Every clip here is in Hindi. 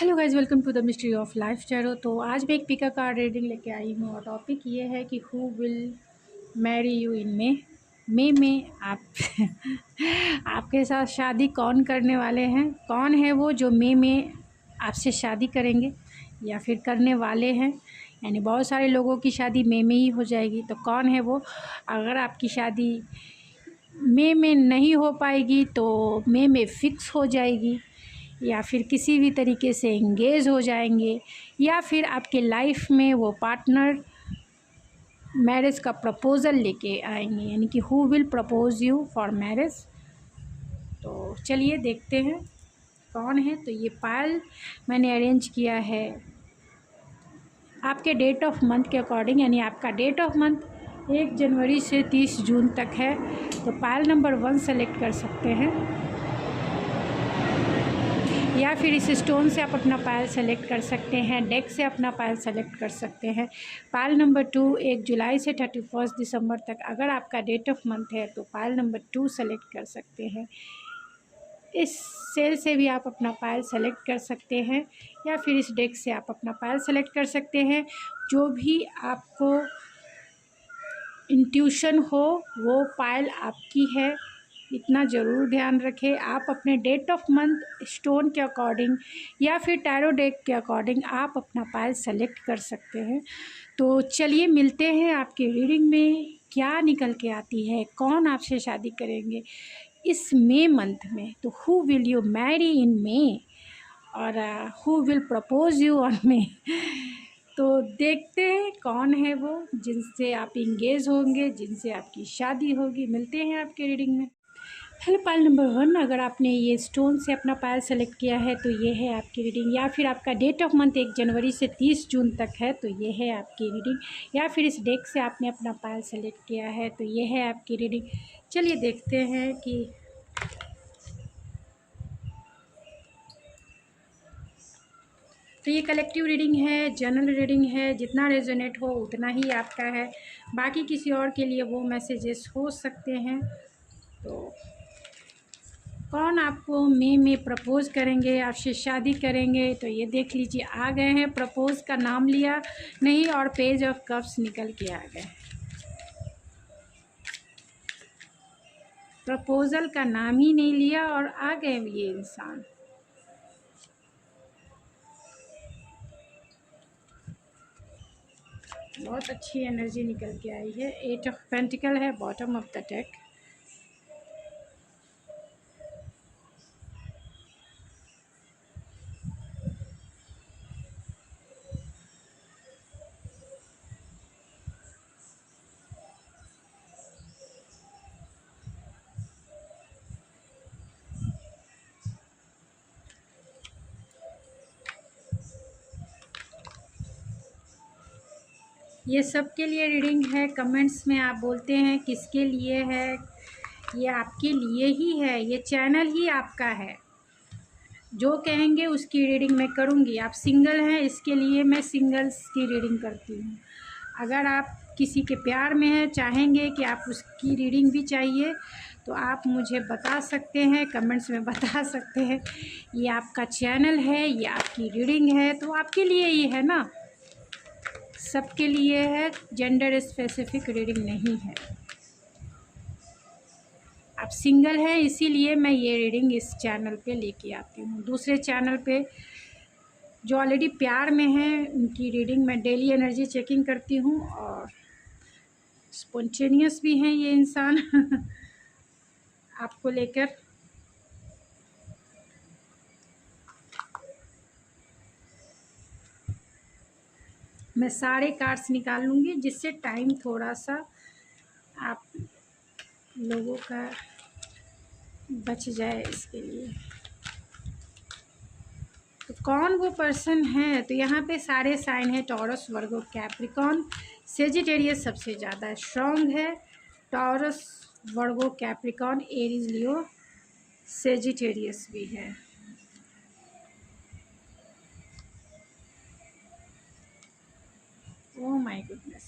Hello guys, welcome to the mystery of life tarot. तो आज मैं एक पिका कार्ड रीडिंग लेके आई हूँ और टॉपिक ये है कि who will marry you in May में आप आपके साथ शादी कौन करने वाले हैं। कौन है वो जो मे में आपसे शादी करेंगे या फिर करने वाले हैं। यानी बहुत सारे लोगों की शादी मे में ही हो जाएगी, तो कौन है वो। अगर आपकी शादी मे में नहीं हो पाएगी तो मे में फ़िक्स हो जाएगी, या फिर किसी भी तरीके से एंगेज हो जाएंगे, या फिर आपके लाइफ में वो पार्टनर मैरिज का प्रपोज़ल लेके आएंगे। यानी कि who will propose you for marriage. तो चलिए देखते हैं कौन है। तो ये पायल मैंने अरेंज किया है आपके डेट ऑफ मंथ के अकॉर्डिंग। यानी आपका डेट ऑफ मंथ 1 जनवरी से 30 जून तक है, तो पायल नंबर 1 सेलेक्ट कर सकते हैं, या फिर इस स्टोन से आप अपना पायल सेलेक्ट कर सकते हैं, डेक से अपना पायल सेलेक्ट कर सकते हैं। पायल नंबर 2 1 जुलाई से 31 दिसंबर तक अगर आपका डेट ऑफ मंथ है तो पायल नंबर 2 सेलेक्ट कर सकते हैं। इस सेल से भी आप अपना पायल सेलेक्ट कर सकते हैं, या फिर इस डेक से आप अपना पायल सेलेक्ट कर सकते हैं। जो भी आपको इंट्यूशन हो वो पायल आपकी है, इतना ज़रूर ध्यान रखें। आप अपने डेट ऑफ मंथ स्टोन के अकॉर्डिंग या फिर टैरो डेक के अकॉर्डिंग आप अपना पायल सेलेक्ट कर सकते हैं। तो चलिए मिलते हैं आपके रीडिंग में क्या निकल के आती है, कौन आपसे शादी करेंगे इस मे मंथ में। तो हु विल यू मैरी इन मे, और who will propose you on May. तो देखते हैं कौन है वो जिनसे आप इंगेज होंगे, जिनसे आपकी शादी होगी। मिलते हैं आपके रीडिंग में। हेलो पायल नंबर 1, अगर आपने ये स्टोन से अपना पायल सेलेक्ट किया है तो ये है आपकी रीडिंग, या फिर आपका डेट ऑफ मंथ 1 जनवरी से 30 जून तक है तो ये है आपकी रीडिंग, या फिर इस डेक से आपने अपना पायल सेलेक्ट किया है तो ये है आपकी रीडिंग। चलिए देखते हैं कि तो ये कलेक्टिव रीडिंग है, जनरल रीडिंग है, जितना रेजोनेट हो उतना ही आपका है, बाकी किसी और के लिए वो मैसेजेस हो सकते हैं। तो कौन आपको मे में प्रपोज करेंगे, आपसे शादी करेंगे, तो ये देख लीजिए। आ गए हैं, प्रपोज का नाम लिया नहीं और पेज ऑफ कप्स निकल के आ गए। प्रपोजल का नाम ही नहीं लिया और आ गए ये इंसान। बहुत अच्छी एनर्जी निकल के आई है। 8 ऑफ पेंटिकल है बॉटम ऑफ द डेक। ये सबके लिए रीडिंग है। कमेंट्स में आप बोलते हैं किसके लिए है। ये आपके लिए ही है, ये चैनल ही आपका है। जो कहेंगे उसकी रीडिंग मैं करूँगी। आप सिंगल हैं, इसके लिए मैं सिंगल्स की रीडिंग करती हूँ। अगर आप किसी के प्यार में हैं, चाहेंगे कि आप उसकी रीडिंग भी चाहिए, तो आप मुझे बता सकते हैं, कमेंट्स में बता सकते हैं। ये आपका चैनल है, ये आपकी रीडिंग है, तो आपके लिए ही है ना, सबके लिए है। जेंडर स्पेसिफिक रीडिंग नहीं है। आप सिंगल हैं इसीलिए मैं ये रीडिंग इस चैनल पे लेके आती हूँ। दूसरे चैनल पे जो ऑलरेडी प्यार में हैं उनकी रीडिंग मैं डेली एनर्जी चेकिंग करती हूँ, और स्पॉन्टेनियस भी हैं ये इंसान आपको लेकर। मैं सारे कार्ड्स निकाल लूँगी जिससे टाइम थोड़ा सा आप लोगों का बच जाए, इसके लिए। तो कौन वो पर्सन है, तो यहाँ पे सारे साइन है। टॉरस, वर्गो, कैप्रिकॉन, सेजिटेरियस सबसे ज़्यादा स्ट्रॉन्ग है। टॉरस, वर्गो, कैप्रिकॉन, एरीज, लियो, सेजिटेरियस भी है। Oh my goodness.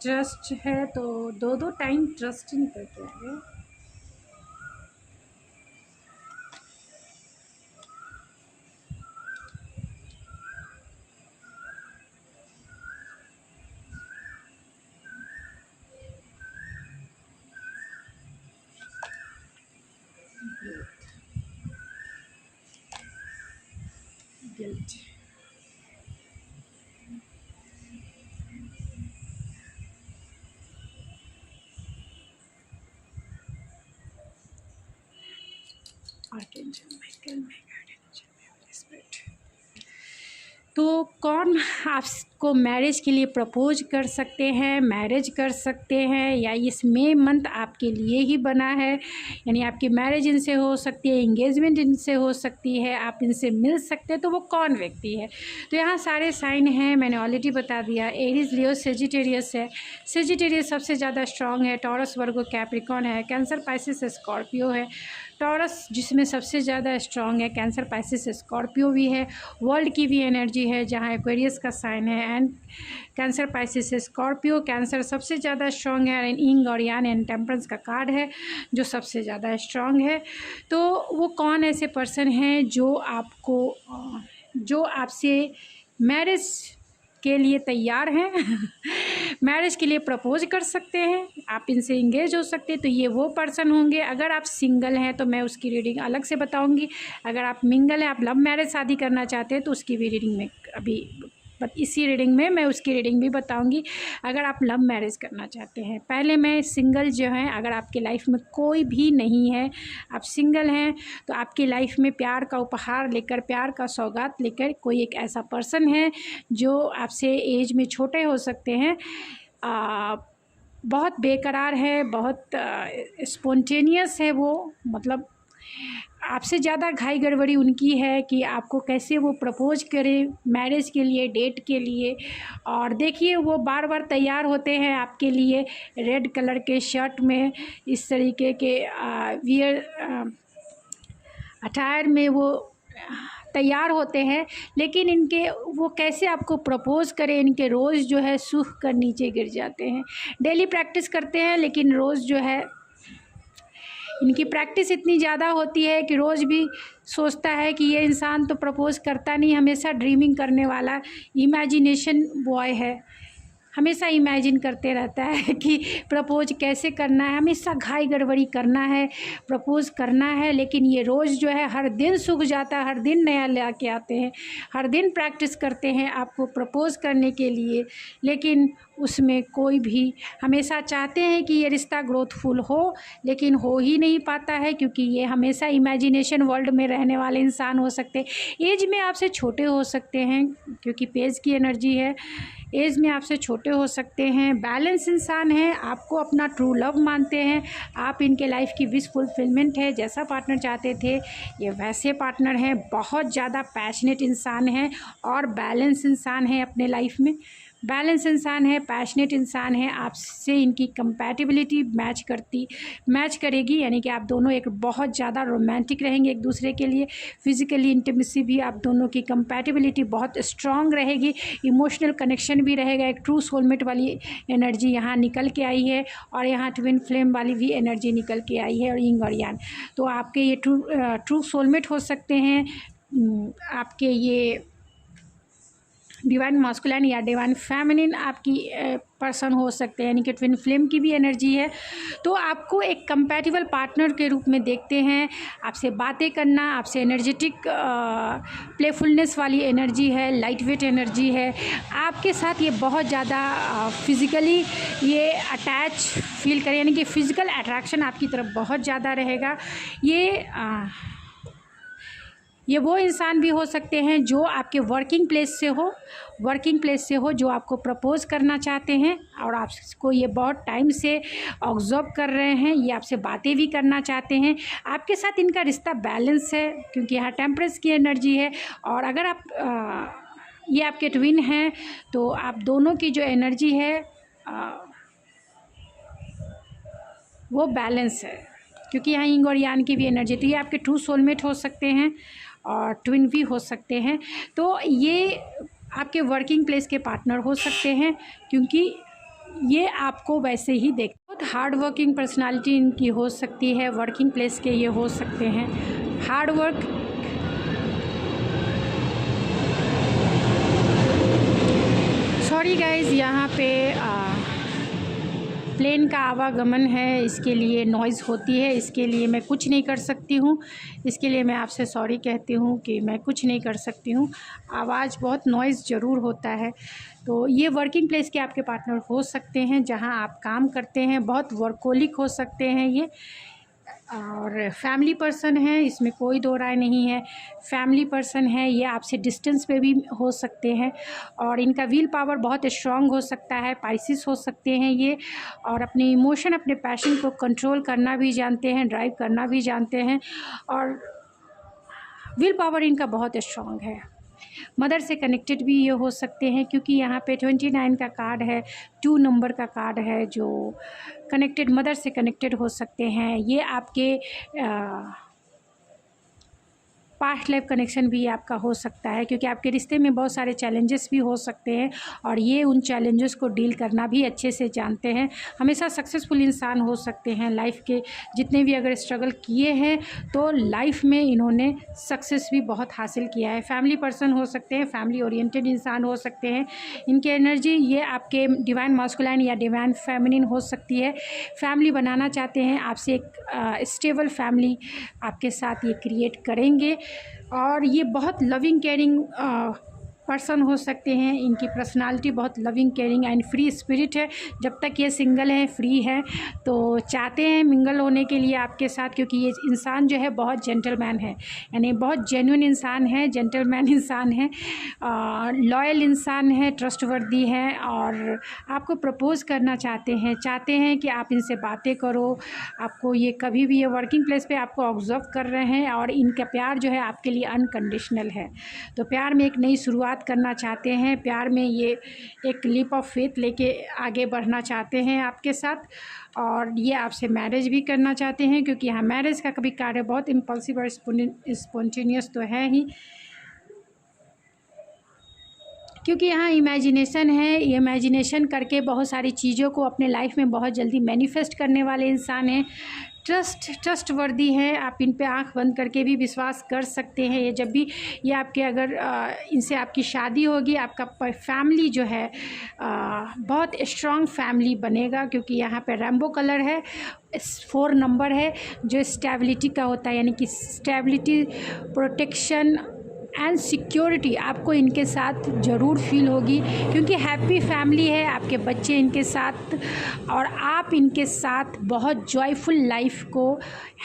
ट्रस्ट है तो दो दो टाइम ट्रस्ट नहीं करते आगे। गिल्ट, आर्कएंजल माइकल, तो कौन आपको मैरिज के लिए प्रपोज कर सकते हैं, मैरिज कर सकते हैं, या इस मई मंथ आपके लिए ही बना है, यानी आपकी मैरिज इनसे हो सकती है, एंगेजमेंट इनसे हो सकती है, आप इनसे मिल सकते हैं, तो वो कौन व्यक्ति है। तो यहाँ सारे साइन हैं, मैंने ऑलरेडी बता दिया। एरीज, लियो, सेजिटेरियस है। सेजिटेरियस सबसे ज़्यादा स्ट्रॉन्ग है। टॉरस, वर्गो, कैप्रिकॉन है। कैंसर, पाइसिस, स्कॉर्पियो है। टॉरस जिसमें सबसे ज़्यादा स्ट्रॉन्ग है, कैंसर, पाइसिस, स्कॉर्पियो भी है। वर्ल्ड की भी एनर्जी है जहाँ एक्वेरियस का साइन है, and cancer, Pisces, Scorpio. Cancer सबसे ज़्यादा स्ट्रॉन्ग है, एंड यिंग और यान एंड टेम्परेंस का कार्ड है जो सबसे ज़्यादा स्ट्रॉन्ग है। तो वो कौन ऐसे पर्सन हैं जो आपसे मैरिज के लिए तैयार हैं मैरिज के लिए प्रपोज कर सकते हैं, आप इनसे इंगेज हो सकते हैं। तो ये वो पर्सन होंगे। अगर आप सिंगल हैं तो मैं उसकी रीडिंग अलग से बताऊंगी। अगर आप मिंगल हैं, आप लव मैरिज शादी करना चाहते हैं, तो उसकी भी रीडिंग में अभी इसी रीडिंग में मैं उसकी रीडिंग भी बताऊंगी। अगर आप लव मैरिज करना चाहते हैं, पहले मैं सिंगल जो है, अगर आपके लाइफ में कोई भी नहीं है, आप सिंगल हैं, तो आपकी लाइफ में प्यार का उपहार लेकर, प्यार का सौगात लेकर कोई एक ऐसा पर्सन है जो आपसे एज में छोटे हो सकते हैं, बहुत बेकरार है, बहुत स्पॉन्टेनियस है वो, मतलब आपसे ज़्यादा घाई गड़बड़ी उनकी है कि आपको कैसे वो प्रपोज करें मैरिज के लिए, डेट के लिए। और देखिए वो बार बार तैयार होते हैं आपके लिए, रेड कलर के शर्ट में, इस तरीके के वियर अटायर में वो तैयार होते हैं। लेकिन इनके वो कैसे आपको प्रपोज़ करें, इनके रोज़ जो है सूख कर नीचे गिर जाते हैं। डेली प्रैक्टिस करते हैं, लेकिन रोज़ जो है इनकी प्रैक्टिस इतनी ज़्यादा होती है कि रोज़ भी सोचता है कि ये इंसान तो प्रपोज़ करता नहीं, हमेशा ड्रीमिंग करने वाला इमेजिनेशन बॉय है, हमेशा इमेजिन करते रहता है कि प्रपोज कैसे करना है, हमेशा घाई गड़बड़ी करना है, प्रपोज़ करना है। लेकिन ये रोज़ जो है हर दिन सूख जाता है, हर दिन नया ला के आते हैं, हर दिन प्रैक्टिस करते हैं आपको प्रपोज़ करने के लिए। लेकिन उसमें कोई भी, हमेशा चाहते हैं कि ये रिश्ता ग्रोथफुल हो, लेकिन हो ही नहीं पाता है, क्योंकि ये हमेशा इमेजिनेशन वर्ल्ड में रहने वाले इंसान हो सकते हैं। एज में आपसे छोटे हो सकते हैं, क्योंकि पेज की एनर्जी है, एज में आपसे छोटे हो सकते हैं। बैलेंस इंसान है, आपको अपना ट्रू लव मानते हैं, आप इनके लाइफ की विश फुलफिलमेंट है, जैसा पार्टनर चाहते थे ये वैसे पार्टनर हैं। बहुत ज़्यादा पैशनेट इंसान है और बैलेंस इंसान है, अपने लाइफ में बैलेंस इंसान है, पैशनेट इंसान है। आपसे इनकी कंपैटिबिलिटी मैच करेगी, यानी कि आप दोनों एक बहुत ज़्यादा रोमांटिक रहेंगे एक दूसरे के लिए। फिज़िकली इंटीमेसी भी आप दोनों की कंपैटिबिलिटी बहुत स्ट्रॉन्ग रहेगी, इमोशनल कनेक्शन भी रहेगा। एक ट्रू सोलमेट वाली एनर्जी यहाँ निकल के आई है, और यहाँ ट्विन फ्लेम वाली भी एनर्जी निकल के आई है, और यिंग और यांग। तो आपके ये ट्रू सोलमेट हो सकते हैं, आपके ये डिवाइन मास्कुलिन या डिवाइन फेमिनिन आपकी पर्सन हो सकते हैं, यानी कि ट्विन फ्लेम की भी एनर्जी है। तो आपको एक कंपैटिबल पार्टनर के रूप में देखते हैं, आपसे बातें करना, आपसे एनर्जेटिक प्लेफुलनेस वाली एनर्जी है, लाइट वेट एनर्जी है। आपके साथ ये बहुत ज़्यादा फिज़िकली ये अटैच फील करें, यानी कि फ़िज़िकल अट्रैक्शन आपकी तरफ बहुत ज़्यादा रहेगा। ये वो इंसान भी हो सकते हैं जो आपके वर्किंग प्लेस से हो, जो आपको प्रपोज़ करना चाहते हैं, और आपको ये बहुत टाइम से ऑब्जर्व कर रहे हैं, ये आपसे बातें भी करना चाहते हैं। आपके साथ इनका रिश्ता बैलेंस है, क्योंकि यहाँ टेम्परेंस की एनर्जी है। और अगर आप ये आपके ट्विन हैं, तो आप दोनों की जो एनर्जी है वो बैलेंस है, क्योंकि यहाँ यिंग और यांग की भी एनर्जी। तो ये आपके ट्रू सोलमेट हो सकते हैं और ट्विन भी हो सकते हैं। तो ये आपके वर्किंग प्लेस के पार्टनर हो सकते हैं, क्योंकि ये आपको वैसे ही देख। बहुत हार्ड वर्किंग पर्सनालिटी इनकी हो सकती है, वर्किंग प्लेस के ये हो सकते हैं। हार्ड वर्क, सॉरी गाइज, यहाँ पे प्लेन का आवागमन है, इसके लिए नॉइज़ होती है, इसके लिए मैं कुछ नहीं कर सकती हूँ। इसके लिए मैं आपसे सॉरी कहती हूँ कि मैं कुछ नहीं कर सकती हूँ। आवाज़ बहुत नॉइज़ ज़रूर होता है। तो ये वर्किंग प्लेस के आपके पार्टनर हो सकते हैं, जहाँ आप काम करते हैं। बहुत वर्कोलिक हो सकते हैं ये, और फैमिली पर्सन है, इसमें कोई दो राय नहीं है। फैमिली पर्सन है, ये आपसे डिस्टेंस पे भी हो सकते हैं, और इनका विल पावर बहुत स्ट्रांग हो सकता है। पाइसिस हो सकते हैं ये, और अपने इमोशन, अपने पैशन को कंट्रोल करना भी जानते हैं, ड्राइव करना भी जानते हैं, और विल पावर इनका बहुत स्ट्रांग है। मदर से कनेक्टेड भी ये हो सकते हैं, क्योंकि यहाँ पे 29 का कार्ड है, 2 नंबर का कार्ड है, जो कनेक्टेड, मदर से कनेक्टेड हो सकते हैं। ये आपके पास्ट लाइफ कनेक्शन भी आपका हो सकता है, क्योंकि आपके रिश्ते में बहुत सारे चैलेंजेस भी हो सकते हैं, और ये उन चैलेंजेस को डील करना भी अच्छे से जानते हैं। हमेशा सक्सेसफुल इंसान हो सकते हैं लाइफ के, जितने भी अगर स्ट्रगल किए हैं तो लाइफ में इन्होंने सक्सेस भी बहुत हासिल किया है। फैमिली पर्सन हो सकते हैं, फैमिली ओरिएंटेड इंसान हो सकते हैं। इनकी एनर्जी ये आपके डिवाइन मास्कुलाइन या डिवाइन फेमिनिन हो सकती है। फैमिली बनाना चाहते हैं आपसे, एक स्टेबल फैमिली आपके साथ ये क्रिएट करेंगे, और ये बहुत लविंग केयरिंग पर्सन हो सकते हैं। इनकी पर्सनालिटी बहुत loving caring and free spirit है। जब तक ये सिंगल है, फ्री है, तो चाहते हैं मिंगल होने के लिए आपके साथ, क्योंकि ये इंसान जो है बहुत जेंटलमैन है, यानी बहुत जेन्युइन इंसान है, जेंटलमैन इंसान है, लॉयल इंसान है, ट्रस्टवर्दी है, और आपको प्रपोज़ करना चाहते हैं कि आप इनसे बातें करो। आपको ये कभी भी, ये वर्किंग प्लेस पे आपको ऑब्जर्व कर रहे हैं, और इनका प्यार जो है आपके लिए अनकंडीशनल है। तो प्यार में एक नई शुरुआत करना चाहते हैं, प्यार में ये एक लीप ऑफ फेथ लेके आगे बढ़ना चाहते हैं आपके साथ, और ये आपसे मैरिज भी करना चाहते हैं, क्योंकि यहाँ मैरिज का कभी कार्य बहुत इम्पल्सिव और स्पॉन्टेनियस तो है ही, क्योंकि यहाँ इमेजिनेशन है। इमेजिनेशन करके बहुत सारी चीज़ों को अपने लाइफ में बहुत जल्दी मैनिफेस्ट करने वाले इंसान हैं। ट्रस्टवर्दी है, आप इन पे आंख बंद करके भी विश्वास कर सकते हैं। ये जब भी ये आपके, अगर इनसे आपकी शादी होगी, आपका फैमिली जो है बहुत स्ट्रॉन्ग फैमिली बनेगा, क्योंकि यहाँ पे रेम्बो कलर है, 4 नंबर है, जो स्टेबिलिटी का होता है, यानी कि स्टेबिलिटी, प्रोटेक्शन एंड सिक्योरिटी आपको इनके साथ ज़रूर फील होगी, क्योंकि हैप्पी फैमिली है, आपके बच्चे इनके साथ, और आप इनके साथ बहुत जॉयफुल लाइफ को,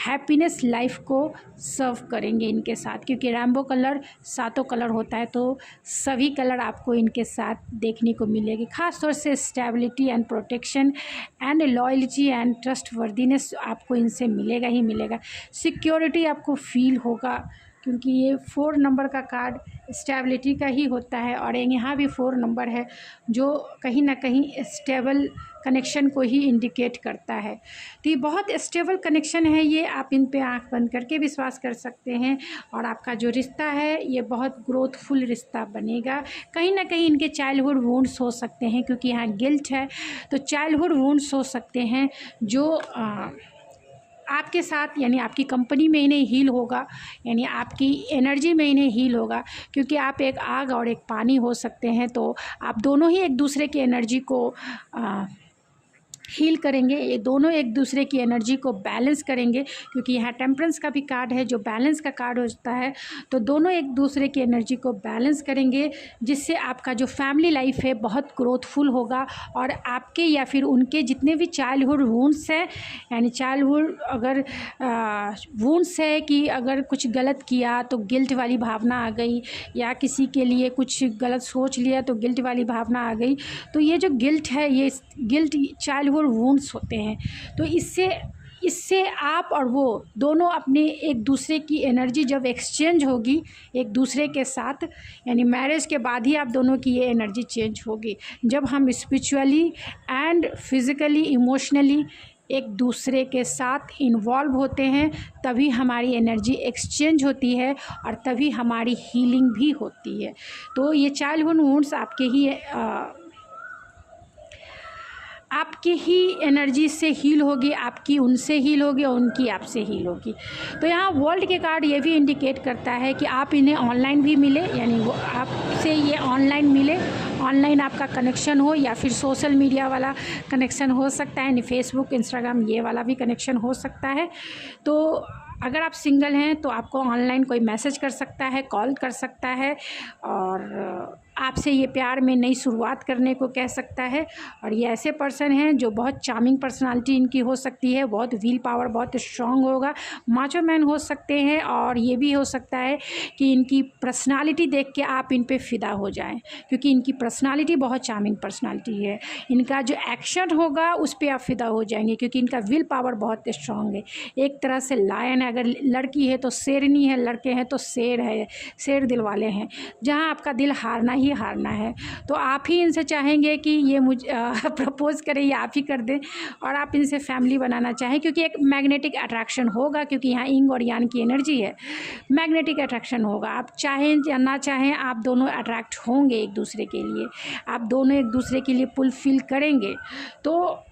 हैप्पीनेस लाइफ को सर्व करेंगे इनके साथ, क्योंकि रेम्बो कलर 7 कलर होता है, तो सभी कलर आपको इनके साथ देखने को मिलेगी। ख़ास तौर से stability and protection and loyalty and trustworthiness आपको इनसे मिलेगा ही मिलेगा। सिक्योरिटी आपको फील होगा, क्योंकि ये 4 नंबर का कार्ड स्टेबिलिटी का ही होता है, और यहाँ भी 4 नंबर है, जो कहीं ना कहीं स्टेबल कनेक्शन को ही इंडिकेट करता है। तो ये बहुत स्टेबल कनेक्शन है ये, आप इन पे आंख बंद करके विश्वास कर सकते हैं, और आपका जो रिश्ता है ये बहुत ग्रोथफुल रिश्ता बनेगा। कहीं ना कहीं इनके चाइल्डहुड वुंड्स हो सकते हैं, क्योंकि यहाँ गिल्ट है, तो चाइल्डहुड वुंड्स हो सकते हैं जो आपके साथ, यानी आपकी कंपनी में इन्हें हील होगा, यानी आपकी एनर्जी में इन्हें हील होगा, क्योंकि आप एक आग और एक पानी हो सकते हैं, तो आप दोनों ही एक दूसरे की एनर्जी को हील करेंगे। ये दोनों एक दूसरे की एनर्जी को बैलेंस करेंगे, क्योंकि यहाँ टेम्परेंस का भी कार्ड है, जो बैलेंस का कार्ड होता है, तो दोनों एक दूसरे की एनर्जी को बैलेंस करेंगे, जिससे आपका जो फैमिली लाइफ है बहुत ग्रोथफुल होगा, और आपके या फिर उनके जितने भी चाइल्डहुड वुंड्स हैं, यानी चाइल्डहुड अगर वुंड्स है कि अगर कुछ गलत किया तो गिल्ट वाली भावना आ गई, या किसी के लिए कुछ गलत सोच लिया तो गिल्ट वाली भावना आ गई, तो ये जो गिल्ट है, ये गिल्ट चाइल्डहुड वुंड्स होते हैं। तो इससे आप और वो दोनों अपने एक दूसरे की एनर्जी जब एक्सचेंज होगी एक दूसरे के साथ, यानी मैरिज के बाद ही आप दोनों की ये एनर्जी चेंज होगी। जब हम स्पिरिचुअली एंड फिज़िकली, इमोशनली एक दूसरे के साथ इन्वॉल्व होते हैं, तभी हमारी एनर्जी एक्सचेंज होती है, और तभी हमारी हीलिंग भी होती है। तो ये चाइल्डहुड वुंड्स आपके ही आपकी ही एनर्जी से हील होगी, आपकी उनसे हील होगी और उनकी आपसे हील होगी। तो यहाँ वर्ल्ड के कार्ड ये भी इंडिकेट करता है कि आप इन्हें ऑनलाइन भी मिले, यानी वो आपसे ये ऑनलाइन मिले, ऑनलाइन आपका कनेक्शन हो या फिर सोशल मीडिया वाला कनेक्शन हो सकता है, यानी फेसबुक, इंस्टाग्राम, ये वाला भी कनेक्शन हो सकता है। तो अगर आप सिंगल हैं तो आपको ऑनलाइन कोई मैसेज कर सकता है, कॉल कर सकता है और आपसे ये प्यार में नई शुरुआत करने को कह सकता है। और ये ऐसे पर्सन हैं जो बहुत चार्मिंग पर्सनालिटी इनकी हो सकती है, बहुत विल पावर बहुत स्ट्रांग होगा, माचो मैन हो सकते हैं। और ये भी हो सकता है कि इनकी पर्सनालिटी देख के आप इन पे फ़िदा हो जाएं, क्योंकि इनकी पर्सनालिटी बहुत चार्मिंग पर्सनालिटी है। इनका जो एक्शन होगा उस पर आप फ़िदा हो जाएंगे, क्योंकि इनका विल पावर बहुत स्ट्रांग है। एक तरह से लायन है, अगर लड़की है तो शेरनी है, लड़के हैं तो शेर है, शेर दिल वाले हैं, जहाँ आपका दिल हारना ही हारना है। तो आप ही इनसे चाहेंगे कि ये मुझे प्रपोज़ करें या आप ही कर दें, और आप इनसे फैमिली बनाना चाहें, क्योंकि एक मैग्नेटिक अट्रैक्शन होगा, क्योंकि यहाँ इंग और यान की एनर्जी है, मैग्नेटिक अट्रैक्शन होगा। आप चाहें या ना चाहें, आप दोनों अट्रैक्ट होंगे एक दूसरे के लिए, आप दोनों एक दूसरे के लिए पुल फिल करेंगे। तो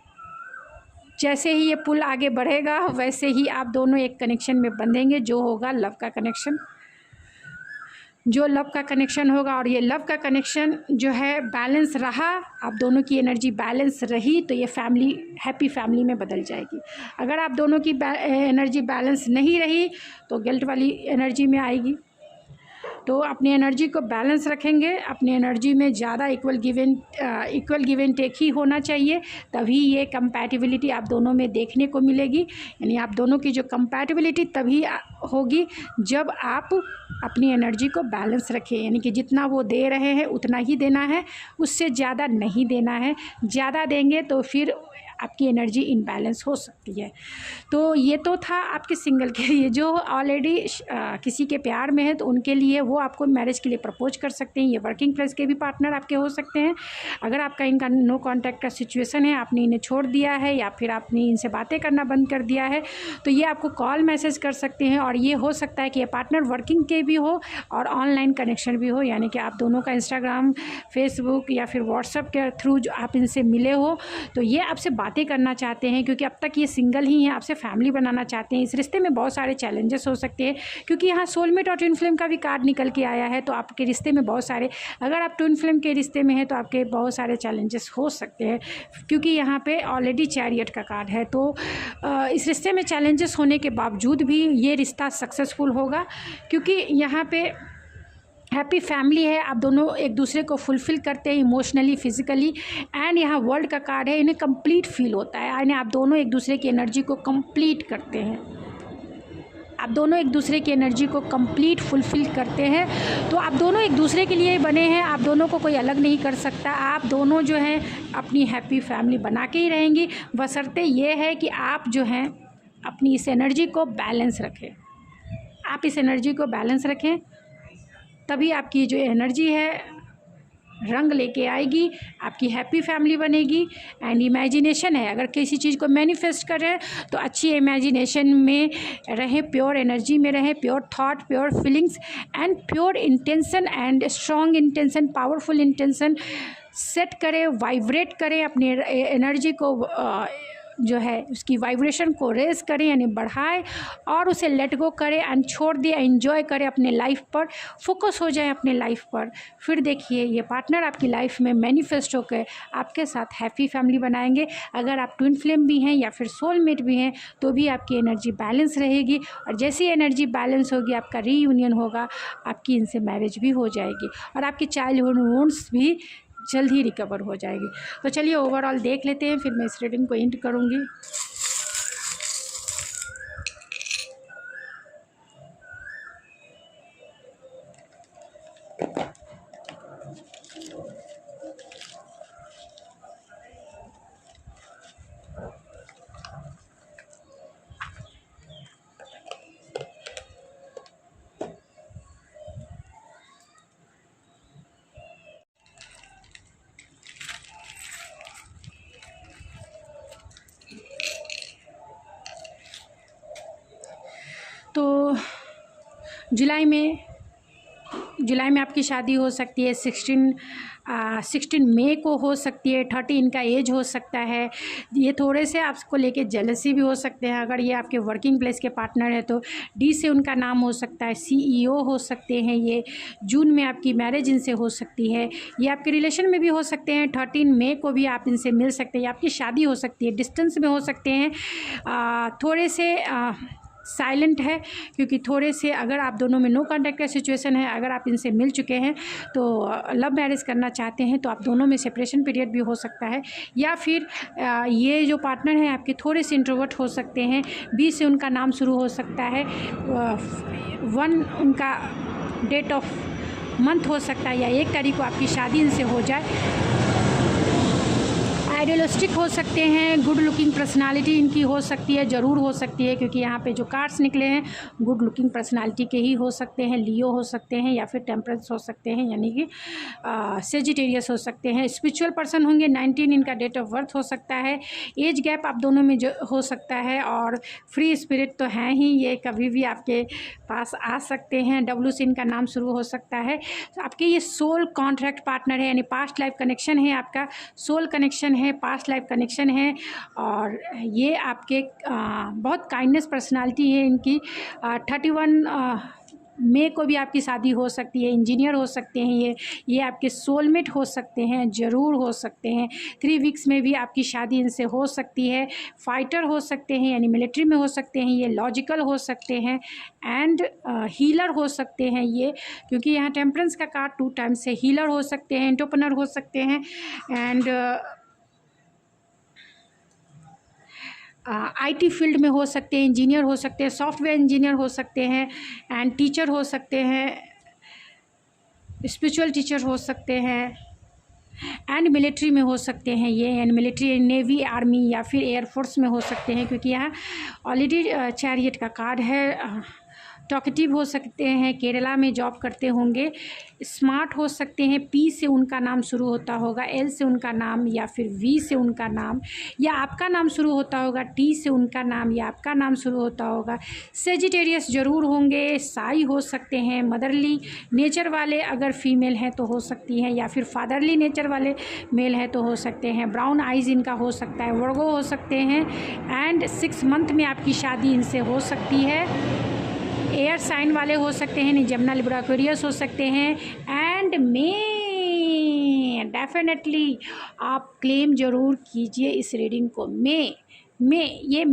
जैसे ही ये पुल आगे बढ़ेगा वैसे ही आप दोनों एक कनेक्शन में बंधेंगे, जो होगा लव का कनेक्शन, जो लव का कनेक्शन होगा। और ये लव का कनेक्शन जो है बैलेंस रहा, आप दोनों की एनर्जी बैलेंस रही, तो ये फैमिली हैप्पी फैमिली में बदल जाएगी। अगर आप दोनों की एनर्जी बैलेंस नहीं रही तो गिल्ट वाली एनर्जी में आएगी। तो अपनी एनर्जी को बैलेंस रखेंगे, अपनी एनर्जी में ज़्यादा इक्वल गिव एंड टेक ही होना चाहिए, तभी ये कंपैटिबिलिटी आप दोनों में देखने को मिलेगी। यानी आप दोनों की जो कंपैटिबिलिटी तभी होगी जब आप अपनी एनर्जी को बैलेंस रखें, यानी कि जितना वो दे रहे हैं उतना ही देना है, उससे ज़्यादा नहीं देना है। ज़्यादा देंगे तो फिर आपकी एनर्जी इनबैलेंस हो सकती है। तो ये तो था आपके सिंगल के लिए। जो ऑलरेडी किसी के प्यार में है तो उनके लिए वो आपको मैरिज के लिए प्रपोज कर सकते हैं। ये वर्किंग प्लेस के भी पार्टनर आपके हो सकते हैं। अगर आपका इनका नो कॉन्टैक्ट का सिचुएशन है, आपने इन्हें छोड़ दिया है या फिर आपने इनसे बातें करना बंद कर दिया है, तो ये आपको कॉल मैसेज कर सकते हैं। और ये हो सकता है कि ये पार्टनर वर्किंग के भी हो और ऑनलाइन कनेक्शन भी हो, यानी कि आप दोनों का इंस्टाग्राम, फेसबुक या फिर व्हाट्सएप के थ्रू जो आप इनसे मिले हो, तो ये आपसे बातें करना चाहते हैं, क्योंकि अब तक ये सिंगल ही हैं, आपसे फैमिली बनाना चाहते हैं। इस रिश्ते में बहुत सारे चैलेंजेस हो सकते हैं, क्योंकि यहाँ सोलमेट और ट्विन फ्लेम का भी कार्ड निकल के आया है। तो आपके रिश्ते में बहुत सारे, अगर आप ट्विन फ्लेम के रिश्ते में हैं तो आपके बहुत सारे चैलेंजेस हो सकते हैं, क्योंकि यहाँ पे ऑलरेडी चैरियट का कार्ड है। तो इस रिश्ते में चैलेंजेस होने के बावजूद भी ये रिश्ता सक्सेसफुल होगा, क्योंकि यहाँ पे हैप्पी फैमिली है, आप दोनों एक दूसरे को फुलफ़िल करते हैं इमोशनली, फिज़िकली। एंड यहाँ वर्ल्ड का कार्ड है, इन्हें कंप्लीट फील होता है, यानी आप दोनों एक दूसरे की एनर्जी को कंप्लीट करते हैं, आप दोनों एक दूसरे की एनर्जी को कंप्लीट फुलफ़िल करते हैं। तो आप दोनों एक दूसरे के लिए बने हैं, आप दोनों को कोई अलग नहीं कर सकता। आप दोनों जो हैं अपनी हैप्पी फैमिली बना के ही रहेंगी, बशर्ते ये है कि आप जो हैं अपनी इस एनर्जी को बैलेंस रखें। आप इस एनर्जी को बैलेंस रखें, तभी आपकी जो एनर्जी है रंग लेके आएगी, आपकी हैप्पी फैमिली बनेगी। एंड इमेजिनेशन है, अगर किसी चीज़ को मैनिफेस्ट कर रहे हैं तो अच्छी इमेजिनेशन में रहें, प्योर एनर्जी में रहें, pure thought, pure feelings and pure intention and strong intention, powerful intention set करें, वाइब्रेट करें, अपनी एनर्जी को जो है उसकी वाइब्रेशन को रेज करें, यानी बढ़ाएं और उसे लेट गो करें एंड छोड़ दिए, एंजॉय करें अपने लाइफ पर, फोकस हो जाए अपने लाइफ पर। फिर देखिए ये पार्टनर आपकी लाइफ में मैनिफेस्ट होकर आपके साथ हैप्पी फैमिली बनाएंगे। अगर आप ट्विन फ्लेम भी हैं या फिर सोलमेट भी हैं तो भी आपकी एनर्जी बैलेंस रहेगी, और जैसी एनर्जी बैलेंस होगी आपका रीयूनियन होगा, आपकी इनसे मैरिज भी हो जाएगी और आपकी चाइल्डहुड वुंड्स भी जल्द ही रिकवर हो जाएगी। तो चलिए ओवरऑल देख लेते हैं, फिर मैं इस रीडिंग को एंड करूँगी। तो जुलाई में जुलाई में आपकी शादी हो सकती है, 16 मई को हो सकती है, 30 इनका एज हो सकता है। ये थोड़े से आपको लेके जेलसी भी हो सकते हैं। अगर ये आपके वर्किंग प्लेस के पार्टनर है तो डी से उनका नाम हो सकता है, CEO हो सकते हैं ये। जून में आपकी मैरिज इनसे हो सकती है। ये आपके रिलेशन में भी हो सकते हैं। 13 मई को भी आप इनसे मिल सकते हैं, आपकी शादी हो सकती है। डिस्टेंस में हो सकते हैं, थोड़े से साइलेंट है, क्योंकि थोड़े से अगर आप दोनों में नो कॉन्टैक्ट का सिचुएशन है, अगर आप इनसे मिल चुके हैं तो लव मैरिज करना चाहते हैं तो आप दोनों में सेपरेशन पीरियड भी हो सकता है। या फिर ये जो पार्टनर हैं आपके थोड़े से इंट्रोवर्ट हो सकते हैं। 20 से उनका नाम शुरू हो सकता है, 1 उनका डेट ऑफ मंथ हो सकता है, या 1 तारीख को आपकी शादी इनसे हो जाए। आइडियलिस्टिक हो सकते हैं, गुड लुकिंग पर्सनालिटी इनकी हो सकती है, ज़रूर हो सकती है, क्योंकि यहाँ पे जो कार्ड्स निकले हैं गुड लुकिंग पर्सनालिटी के ही हो सकते हैं। लियो हो सकते हैं या फिर टेम्परेंस हो सकते हैं, यानी कि सेजिटेरियस हो सकते हैं। स्पिरिचुअल पर्सन होंगे, 19 इनका डेट ऑफ बर्थ हो सकता है। एज गैप आप दोनों में जो हो सकता है, और फ्री स्पिरिट तो हैं ही, ये कभी भी आपके पास आ सकते हैं। W से इनका नाम शुरू हो सकता है। तो आपके ये सोल कॉन्ट्रैक्ट पार्टनर है, यानी पास्ट लाइफ कनेक्शन है, आपका सोल कनेक्शन है, पास्ट लाइफ कनेक्शन है। और ये आपके बहुत काइंडनेस पर्सनालिटी है इनकी। 31 मई को भी आपकी शादी हो सकती है। इंजीनियर हो सकते हैं ये आपके सोलमेट हो सकते हैं, ज़रूर हो सकते हैं। 3 वीक्स में भी आपकी शादी इनसे हो सकती है। फाइटर हो सकते हैं, यानी मिलिट्री में हो सकते हैं ये। लॉजिकल हो सकते हैं एंड हीलर हो सकते हैं ये, क्योंकि यहाँ टेम्परेंस का कार्ड 2 टाइम्स से हीलर हो सकते हैं, एंटरप्रेन्योर हो सकते हैं, एंड IT फील्ड में हो सकते हैं, इंजीनियर हो सकते हैं, सॉफ्टवेयर इंजीनियर हो सकते हैं, एंड टीचर हो सकते हैं, स्पिरिचुअल टीचर हो सकते हैं, एंड मिलिट्री में हो सकते हैं ये। एंड मिलिट्री, नेवी, आर्मी या फिर एयरफोर्स में हो सकते हैं, क्योंकि यहाँ ऑलरेडी चैरियट का कार्ड है। टॉकेटिव हो सकते हैं, केरला में जॉब करते होंगे। स्मार्ट हो सकते हैं, P से उनका नाम शुरू होता होगा, L से उनका नाम, या फिर V से उनका नाम, या आपका नाम शुरू होता होगा, T से उनका नाम या आपका नाम शुरू होता होगा। सेजिटेरियस ज़रूर होंगे, साई हो सकते हैं, मदरली नेचर वाले अगर फीमेल हैं तो हो सकती हैं, या फिर फादरली नेचर वाले मेल हैं तो हो सकते हैं। ब्राउन आइज़ इनका हो सकता है, वर्गो हो सकते हैं, एंड 6 मंथ में आपकी शादी इनसे हो सकती है। एयर साइन वाले हो सकते हैं, जमुना, लिब्रा, एक्वेरियस हो सकते हैं। एंड डेफिनेटली आप क्लेम ज़रूर कीजिए इस रीडिंग को। ये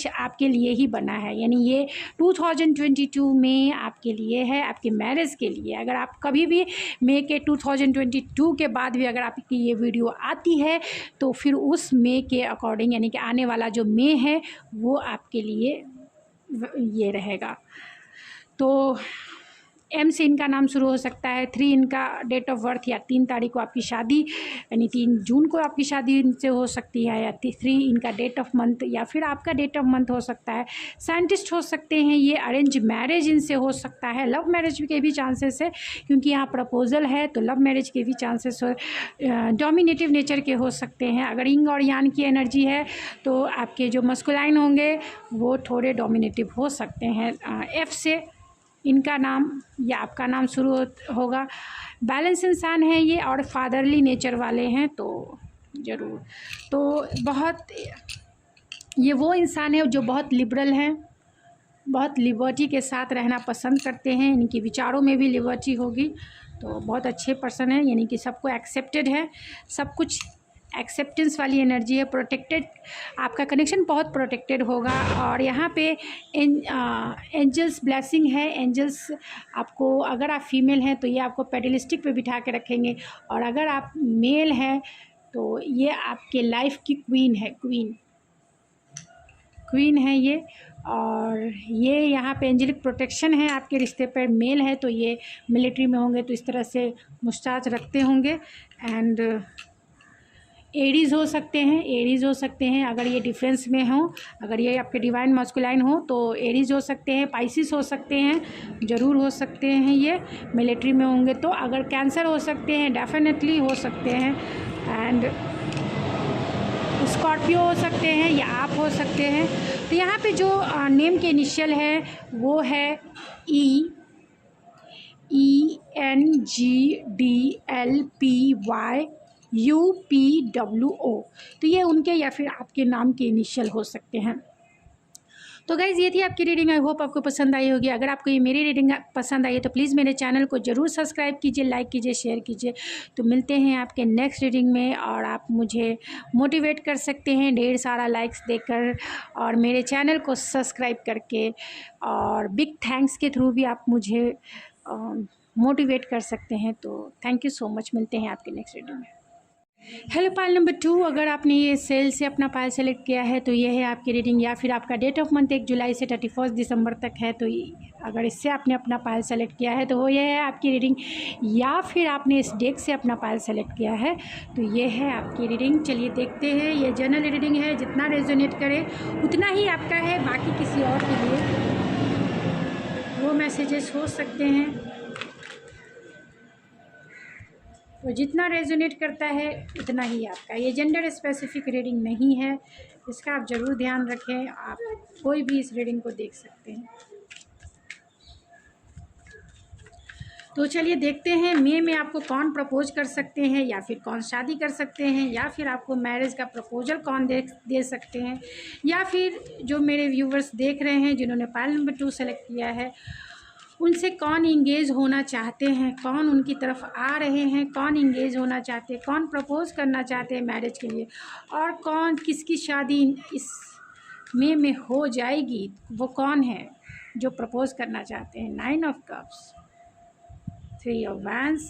आपके लिए ही बना है, यानी ये 2022 में आपके लिए है, आपके मैरिज के लिए। अगर आप कभी भी मई के 2022 के बाद भी अगर आपकी ये वीडियो आती है तो फिर उस मई के अकॉर्डिंग, यानी कि आने वाला जो मई है वो आपके लिए ये रहेगा। तो M से इनका नाम शुरू हो सकता है, 3 इनका डेट ऑफ बर्थ, या 3 तारीख को आपकी शादी, यानी 3 जून को आपकी शादी इनसे हो सकती है, या 3 इनका डेट ऑफ मंथ, या फिर आपका डेट ऑफ मंथ हो सकता है। साइंटिस्ट हो सकते हैं ये, अरेंज मैरिज इनसे हो सकता है। लव मैरिज के भी चांसेस है, क्योंकि यहाँ प्रपोजल है तो लव मैरिज के भी चांसेस हो। डोमिनेटिव नेचर के हो सकते हैं। अगर इंग और यान की एनर्जी है तो आपके जो मस्कुलाइन होंगे वो थोड़े डोमिनेटिव हो सकते हैं। F से इनका नाम या आपका नाम शुरू होगा। बैलेंस इंसान है ये, और फादरली नेचर वाले हैं तो ज़रूर। तो बहुत ये वो इंसान है जो बहुत लिबरल हैं, बहुत लिबर्टी के साथ रहना पसंद करते हैं, इनके विचारों में भी लिबर्टी होगी। तो बहुत अच्छे पर्सन है, यानी कि सबको एक्सेप्टेड है, सब कुछ एक्सेप्टेंस वाली एनर्जी है। प्रोटेक्टेड, आपका कनेक्शन बहुत प्रोटेक्टेड होगा। और यहाँ पे एंजल्स ब्लेसिंग है। एंजल्स आपको, अगर आप फीमेल हैं तो ये आपको पेडलिस्टिक पे बिठा के रखेंगे, और अगर आप मेल हैं तो ये आपके लाइफ की क्वीन है, क्वीन है ये। और ये यहाँ पे एंजेलिक प्रोटेक्शन है आपके रिश्ते पर। मेल है तो ये मिलिट्री में होंगे तो इस तरह से मुस्ताच रखते होंगे। एंड एरीज़ हो सकते हैं, अगर ये डिफरेंस में हो, अगर ये आपके डिवाइन मस्कुलाइन हो तो एरीज़ हो सकते हैं। पाइसिस हो सकते हैं, ज़रूर हो सकते हैं ये मिलिट्री में होंगे तो। अगर कैंसर हो सकते हैं, डेफिनेटली हो सकते हैं। एंड स्कॉर्पियो हो सकते हैं, या आप हो सकते हैं। तो यहाँ पे जो नेम के इनिशियल है वो है ENGDLPYUPWO। तो ये उनके या फिर आपके नाम के इनिशियल हो सकते हैं। तो गाइज़ ये थी आपकी रीडिंग। आई होप आपको पसंद आई होगी। अगर आपको ये मेरी रीडिंग पसंद आई है तो प्लीज़ मेरे चैनल को ज़रूर सब्सक्राइब कीजिए, लाइक कीजिए, शेयर कीजिए। तो मिलते हैं आपके नेक्स्ट रीडिंग में, और आप मुझे मोटिवेट कर सकते हैं ढेर सारा लाइक्स देकर और मेरे चैनल को सब्सक्राइब करके, और बिग थैंक्स के थ्रू भी आप मुझे मोटिवेट कर सकते हैं। तो थैंक यू सो मच। मिलते हैं आपके नेक्स्ट रीडिंग में। हेलो पायल नंबर 2, अगर आपने ये सेल से अपना पायल सेलेक्ट किया है तो ये है आपकी रीडिंग, या फिर आपका डेट ऑफ मंथ 1 जुलाई से 31 दिसंबर तक है, तो अगर इससे आपने अपना पायल सेलेक्ट किया है तो वो ये है आपकी रीडिंग, या फिर आपने इस डेक से अपना पायल सेलेक्ट किया है तो ये है आपकी रीडिंग। चलिए देखते हैं। ये जनरल रीडिंग है, जितना रेजोनेट करे उतना ही आपका है, बाकी किसी और के लिए वो मैसेजेस हो सकते हैं। तो जितना रेजोनेट करता है उतना ही आपका। ये जेंडर स्पेसिफिक रीडिंग नहीं है, इसका आप ज़रूर ध्यान रखें। आप कोई भी इस रीडिंग को देख सकते हैं। तो चलिए देखते हैं मई में आपको कौन प्रपोज कर सकते हैं, या फिर कौन शादी कर सकते हैं, या फिर आपको मैरिज का प्रपोजल कौन दे सकते हैं, या फिर जो मेरे व्यूवर्स देख रहे हैं जिन्होंने पायल नंबर 2 सेलेक्ट किया है उनसे कौन इंगेज होना चाहते हैं, कौन उनकी तरफ आ रहे हैं, कौन इंगेज होना चाहते हैं, कौन प्रपोज करना चाहते हैं मैरिज के लिए, और कौन किसकी शादी इस मई में हो जाएगी, वो कौन है जो प्रपोज करना चाहते हैं। 9 of cups, 3 of vents,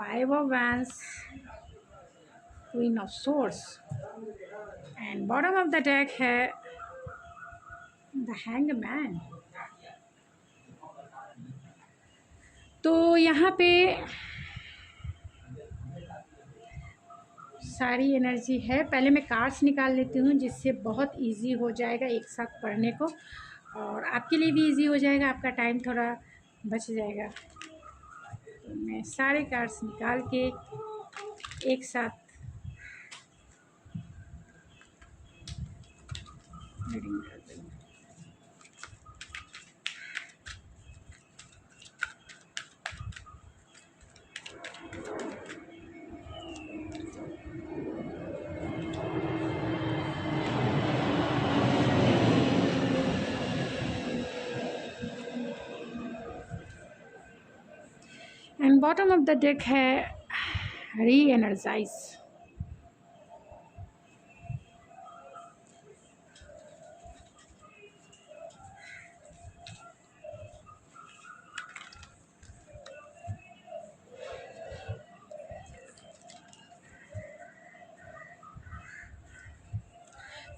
5 of vents, queen of swords, and bottom of the deck है द हैंगमैन। तो यहाँ पे सारी एनर्जी है। पहले मैं कार्ड्स निकाल लेती हूँ जिससे बहुत इजी हो जाएगा एक साथ पढ़ने को, और आपके लिए भी इजी हो जाएगा, आपका टाइम थोड़ा बच जाएगा। तो मैं सारे कार्ड्स निकाल के एक साथ रीडिंग कर दूँगी। And bottom of the deck है री एनर्जाइज।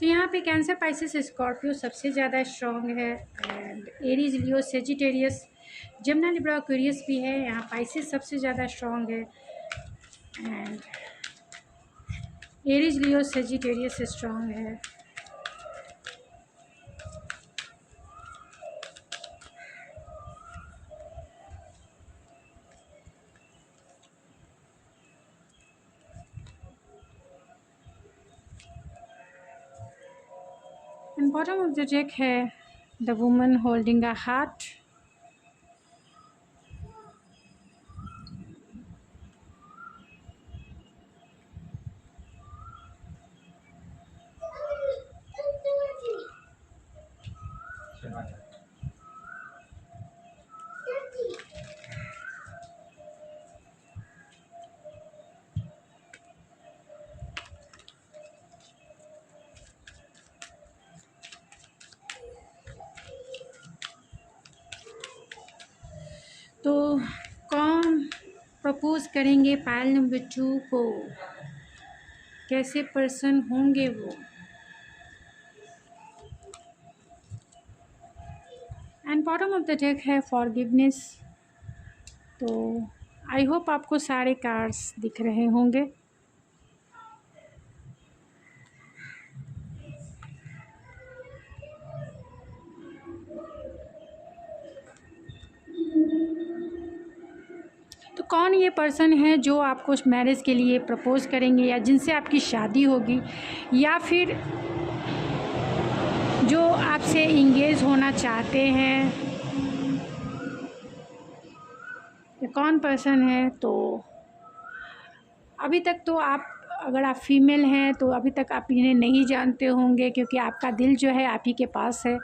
तो यहाँ पे कैंसर, पाइसेस, स्कॉर्पियो सबसे ज़्यादा स्ट्रॉन्ग है, and Aries, Leo, Sagittarius, Jamuna, Libra, Aquarius भी है। यहाँ पाइसेस सबसे ज़्यादा स्ट्रॉन्ग है, and Aries, Leo, Sagittarius strong है। And bottom of the deck है the woman holding a heart. तो कौन प्रपोज करेंगे पायल नंबर 2 को, कैसे पर्सन होंगे वो। And bottom of the deck है फॉरगिवनेस। तो आई होप आपको सारे कार्ड्स दिख रहे होंगे। तो कौन ये पर्सन है जो आपको मैरिज के लिए प्रपोज करेंगे, या जिनसे आपकी शादी होगी, या फिर जो आपसे इंगेज होना चाहते हैं, कौन पर्सन है, तो अभी तक तो आप, अगर आप फीमेल हैं तो अभी तक आप इन्हें नहीं जानते होंगे, क्योंकि आपका दिल जो है आप ही के पास है।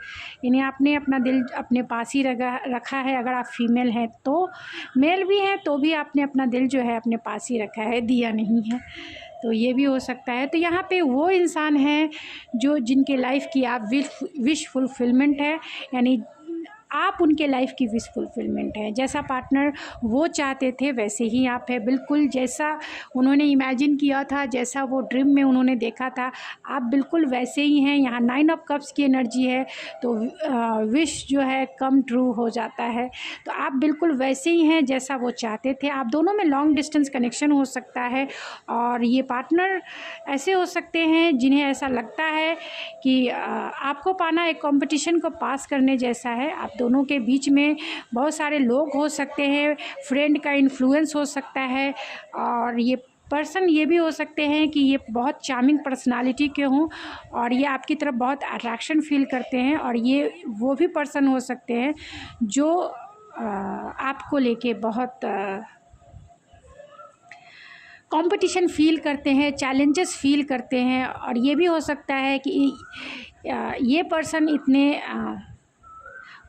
इन्हें आपने अपना दिल अपने पास ही रखा है। अगर आप फीमेल हैं तो, मेल भी हैं तो भी आपने अपना दिल जो है अपने पास ही रखा है, दिया नहीं है। तो ये भी हो सकता है। तो यहाँ पे वो इंसान हैं जो जिनके लाइफ़ की आप विश फुलफिलमेंट है, यानी आप उनके लाइफ़ की विश फुलफिलमेंट है। जैसा पार्टनर वो चाहते थे वैसे ही आप है, बिल्कुल जैसा उन्होंने इमेजिन किया था, जैसा वो ड्रीम में उन्होंने देखा था, आप बिल्कुल वैसे ही हैं। यहाँ 9 ऑफ कप्स की एनर्जी है, तो विश जो है कम ट्रू हो जाता है। तो आप बिल्कुल वैसे ही हैं जैसा वो चाहते थे। आप दोनों में लॉन्ग डिस्टेंस कनेक्शन हो सकता है, और ये पार्टनर ऐसे हो सकते हैं जिन्हें ऐसा लगता है कि आपको पाना एक कंपटीशन को पास करने जैसा है। आप दोनों के बीच में बहुत सारे लोग हो सकते हैं, फ्रेंड का इन्फ्लुएंस हो सकता है, और ये पर्सन ये भी हो सकते हैं कि ये बहुत चार्मिंग पर्सनालिटी के हों और ये आपकी तरफ बहुत अट्रैक्शन फील करते हैं। और ये वो भी पर्सन हो सकते हैं जो आपको लेके बहुत कंपटीशन फील करते हैं, चैलेंजेस फील करते हैं। और ये भी हो सकता है कि ये पर्सन इतने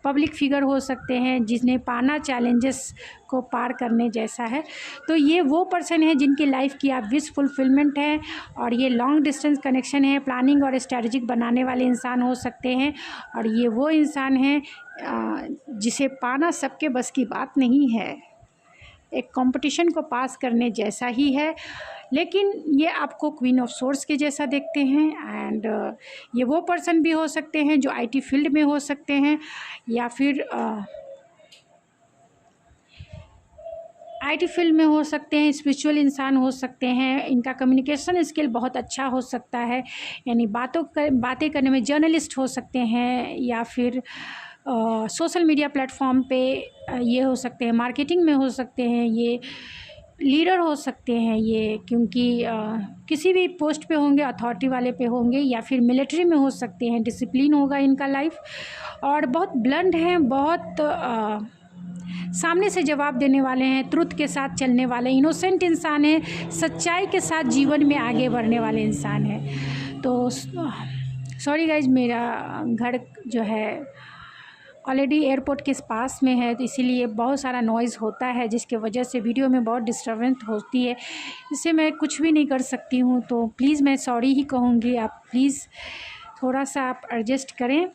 पब्लिक फिगर हो सकते हैं जिन्हें पाना चैलेंजेस को पार करने जैसा है। तो ये वो पर्सन है जिनकी लाइफ की आप विश फुलफिलमेंट है, और ये लॉन्ग डिस्टेंस कनेक्शन है, प्लानिंग और स्ट्रेटजिक बनाने वाले इंसान हो सकते हैं। और ये वो इंसान है जिसे पाना सबके बस की बात नहीं है, एक कंपटीशन को पास करने जैसा ही है। लेकिन ये आपको क्वीन ऑफ सोर्स के जैसा देखते हैं। एंड ये वो पर्सन भी हो सकते हैं जो आईटी फील्ड में हो सकते हैं, या फिर आईटी फील्ड में हो सकते हैं, स्पिरिचुअल इंसान हो सकते हैं। इनका कम्युनिकेशन स्किल बहुत अच्छा हो सकता है, यानी बातें करने में जर्नलिस्ट हो सकते हैं, या फिर सोशल मीडिया प्लेटफॉर्म पे ये हो सकते हैं, मार्केटिंग में हो सकते हैं, ये लीडर हो सकते हैं ये, क्योंकि किसी भी पोस्ट पे होंगे, अथॉरिटी वाले पे होंगे, या फिर मिलिट्री में हो सकते हैं। डिसिप्लिन होगा इनका लाइफ, और बहुत ब्लंट हैं, बहुत सामने से जवाब देने वाले हैं, ट्रुथ के साथ चलने वाले, इनोसेंट इंसान हैं, सच्चाई के साथ जीवन में आगे बढ़ने वाले इंसान हैं। तो सॉरी गाइज, मेरा घर जो है ऑलरेडी एयरपोर्ट के पास में है, तो इसीलिए बहुत सारा नॉइज़ होता है, जिसके वजह से वीडियो में बहुत डिस्टर्बेंस होती है। इससे मैं कुछ भी नहीं कर सकती हूँ, तो प्लीज़ मैं सॉरी ही कहूँगी। आप प्लीज़ थोड़ा सा आप एडजस्ट करें।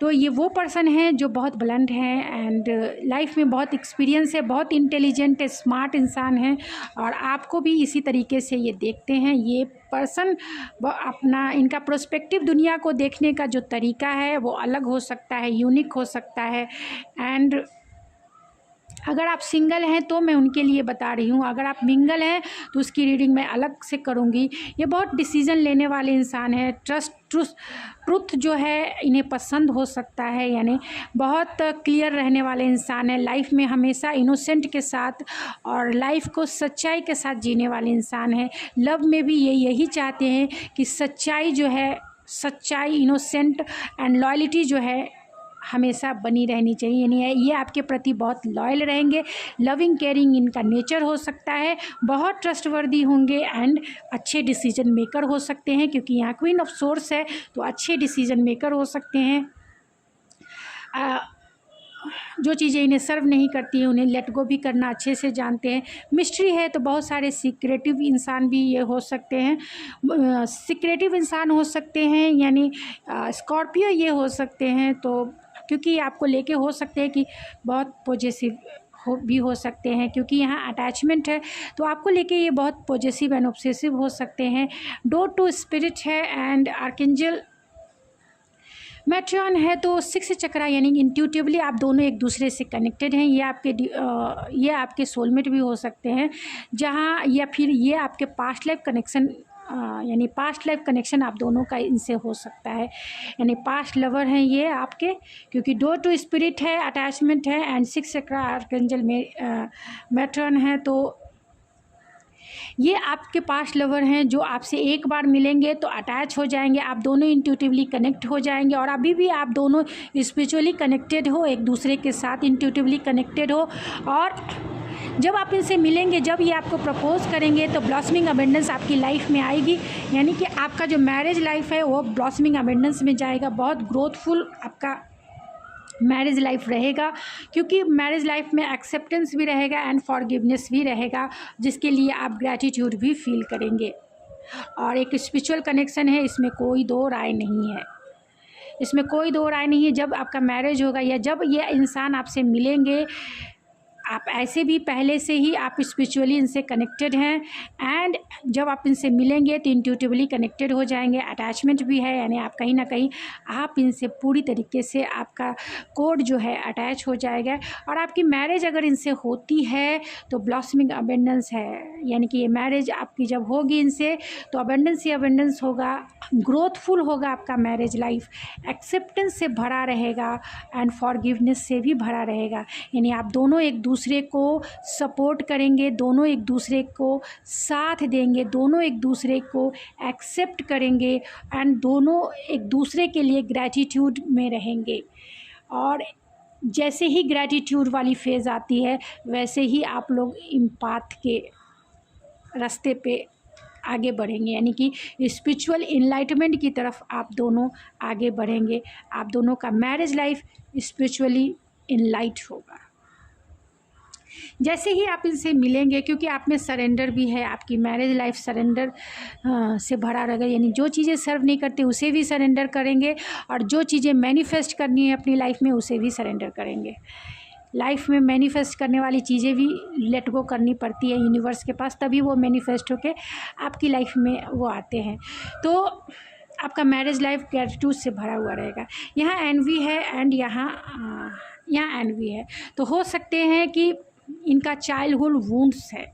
तो ये वो पर्सन है जो बहुत ब्लंट हैं, एंड लाइफ में बहुत एक्सपीरियंस है, बहुत इंटेलिजेंट स्मार्ट इंसान हैं, और आपको भी इसी तरीके से ये देखते हैं। ये पर्सन अपना, इनका प्रोस्पेक्टिव दुनिया को देखने का जो तरीका है वो अलग हो सकता है, यूनिक हो सकता है। एंड अगर आप सिंगल हैं तो मैं उनके लिए बता रही हूँ, अगर आप मिंगल हैं तो उसकी रीडिंग मैं अलग से करूँगी। ये बहुत डिसीज़न लेने वाले इंसान है, ट्रुथ जो है इन्हें पसंद हो सकता है, यानी बहुत क्लियर रहने वाले इंसान है, लाइफ में हमेशा इनोसेंट के साथ और लाइफ को सच्चाई के साथ जीने वाले इंसान है। लव में भी ये यही चाहते हैं कि सच्चाई जो है, सच्चाई, इनोसेंट एंड लॉयल्टी जो है हमेशा बनी रहनी चाहिए, यानी ये आपके प्रति बहुत लॉयल रहेंगे। लविंग केयरिंग इनका नेचर हो सकता है, बहुत ट्रस्टवर्दी होंगे, एंड अच्छे डिसीजन मेकर हो सकते हैं, क्योंकि यहाँ क्वीन ऑफ सोर्स है, तो अच्छे डिसीजन मेकर हो सकते हैं। जो चीज़ें इन्हें सर्व नहीं करती हैं उन्हें लेट गो भी करना अच्छे से जानते हैं। मिस्ट्री है तो बहुत सारे सीक्रेटिव इंसान भी ये हो सकते हैं, सीक्रेटिव इंसान हो सकते हैं, यानी स्कॉर्पियो ये हो सकते हैं। तो क्योंकि आपको लेके हो सकते हैं कि बहुत पॉजिटिव भी हो सकते हैं, क्योंकि यहाँ अटैचमेंट है, तो आपको लेके ये बहुत पॉजिटिव एंड ऑब्सेसिव हो सकते हैं। डोर टू स्पिरिट है, एंड आर्कएंजल मैट्रियन है, तो 6 चक्रा, यानी इंट्यूटिवली आप दोनों एक दूसरे से कनेक्टेड हैं। ये आपके सोलमेट भी हो सकते हैं, जहाँ, या फिर ये आपके पास्ट लाइफ कनेक्शन, यानी पास्ट लाइफ कनेक्शन आप दोनों का इनसे हो सकता है, यानी पास्ट लवर हैं ये आपके, क्योंकि डोर टू स्पिरिट है, अटैचमेंट है, एंड 6 चक्रा आर्कएंजल में मैट्रियन है। तो ये आपके पास्ट लवर हैं जो आपसे एक बार मिलेंगे तो अटैच हो जाएंगे, आप दोनों इंट्यूटिवली कनेक्ट हो जाएंगे, और अभी भी आप दोनों स्पिरिचुअली कनेक्टेड हो, एक दूसरे के साथ इंट्यूटिवली कनेक्टेड हो। और जब आप इनसे मिलेंगे, जब ये आपको प्रपोज करेंगे तो ब्लॉसमिंग अबेंडेंस आपकी लाइफ में आएगी, यानी कि आपका जो मैरिज लाइफ है वो ब्लॉसमिंग अबेंडेंस में जाएगा। बहुत ग्रोथफुल आपका मैरिज लाइफ रहेगा, क्योंकि मैरिज लाइफ में एक्सेप्टेंस भी रहेगा एंड फॉरगिवनेस भी रहेगा, जिसके लिए आप ग्रैटिट्यूड भी फील करेंगे। और एक स्पिरिचुअल कनेक्शन है, इसमें कोई दो राय नहीं है, इसमें कोई दो राय नहीं है। जब आपका मैरिज होगा या जब ये इंसान आपसे मिलेंगे, आप ऐसे भी पहले से ही आप स्पिरिचुअली इनसे कनेक्टेड हैं, एंड जब आप इनसे मिलेंगे तो इंट्यूटिवली कनेक्टेड हो जाएंगे। अटैचमेंट भी है, यानी आप कहीं ना कहीं आप इनसे पूरी तरीके से आपका कोड जो है अटैच हो जाएगा। और आपकी मैरिज अगर इनसे होती है तो ब्लॉसमिंग अबेंडेंस है, यानी कि ये मैरिज आपकी जब होगी इनसे तो अबेंडेंस ही अबेंडेंस होगा, ग्रोथफुल होगा आपका मैरिज लाइफ, एक्सेप्टेंस से भरा रहेगा एंड फॉरगिवनेस से भी भरा रहेगा। यानी आप दोनों एक दूसरे को सपोर्ट करेंगे, दोनों एक दूसरे को साथ देंगे, दोनों एक दूसरे को एक्सेप्ट करेंगे एंड दोनों एक दूसरे के लिए ग्रैटिट्यूड में रहेंगे। और जैसे ही ग्रैटिट्यूड वाली फेज़ आती है वैसे ही आप लोग इम्पाथ के रास्ते पे आगे बढ़ेंगे, यानी कि स्पिरिचुअल इनलाइटमेंट की तरफ आप दोनों आगे बढ़ेंगे। आप दोनों का मैरिज लाइफ स्पिरिचुअली इनलाइट होगा। जैसे ही आप इनसे मिलेंगे, क्योंकि आप में सरेंडर भी है, आपकी मैरिज लाइफ सरेंडर से भरा रहेगा, यानी जो चीज़ें सर्व नहीं करते उसे भी सरेंडर करेंगे और जो चीज़ें मैनिफेस्ट करनी है अपनी लाइफ में उसे भी सरेंडर करेंगे। लाइफ में मैनिफेस्ट करने वाली चीज़ें भी लेट गो करनी पड़ती है यूनिवर्स के पास, तभी वो मैनिफेस्ट होके आपकी लाइफ में वो आते हैं। तो आपका मैरिज लाइफ ग्रैटिट्यूड से भरा हुआ रहेगा। यहाँ एनवी है एंड यहाँ एनवी है, तो हो सकते हैं कि इनका चाइल्डहुड वुंड्स है।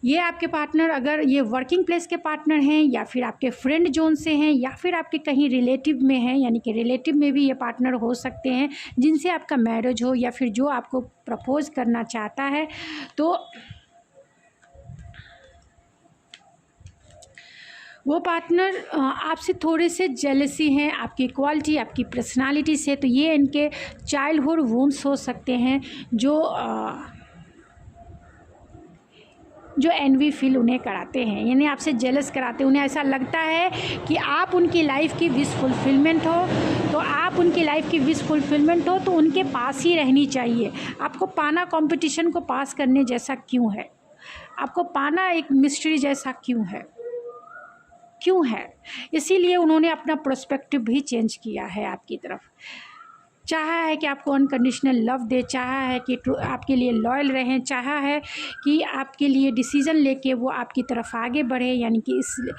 ये आपके पार्टनर अगर ये वर्किंग प्लेस के पार्टनर हैं या फिर आपके फ्रेंड जोन से हैं या फिर आपके कहीं रिलेटिव में हैं, यानी कि रिलेटिव में भी ये पार्टनर हो सकते हैं जिनसे आपका मैरिज हो या फिर जो आपको प्रपोज करना चाहता है। तो वो पार्टनर आपसे थोड़े से जेलसी हैं आपकी क्वालिटी, आपकी पर्सनालिटी से। तो ये इनके चाइल्डहुड वुंड्स हो सकते हैं जो एनवी फील उन्हें कराते हैं, यानी आपसे जेलस कराते हैं। उन्हें ऐसा लगता है कि आप उनकी लाइफ की विश फुलफिलमेंट हो, तो आप उनकी लाइफ की विश फुलफिलमेंट हो तो उनके पास ही रहनी चाहिए। आपको पाना कंपटीशन को पास करने जैसा क्यों है? आपको पाना एक मिस्ट्री जैसा क्यों है? इसीलिए उन्होंने अपना पर्सपेक्टिव भी चेंज किया है आपकी तरफ। चाहा है कि आपको अनकंडीशनल लव दे, चाहा है कि आपके लिए लॉयल रहें, चाहा है कि आपके लिए डिसीज़न लेके वो आपकी तरफ आगे बढ़े, यानी कि इस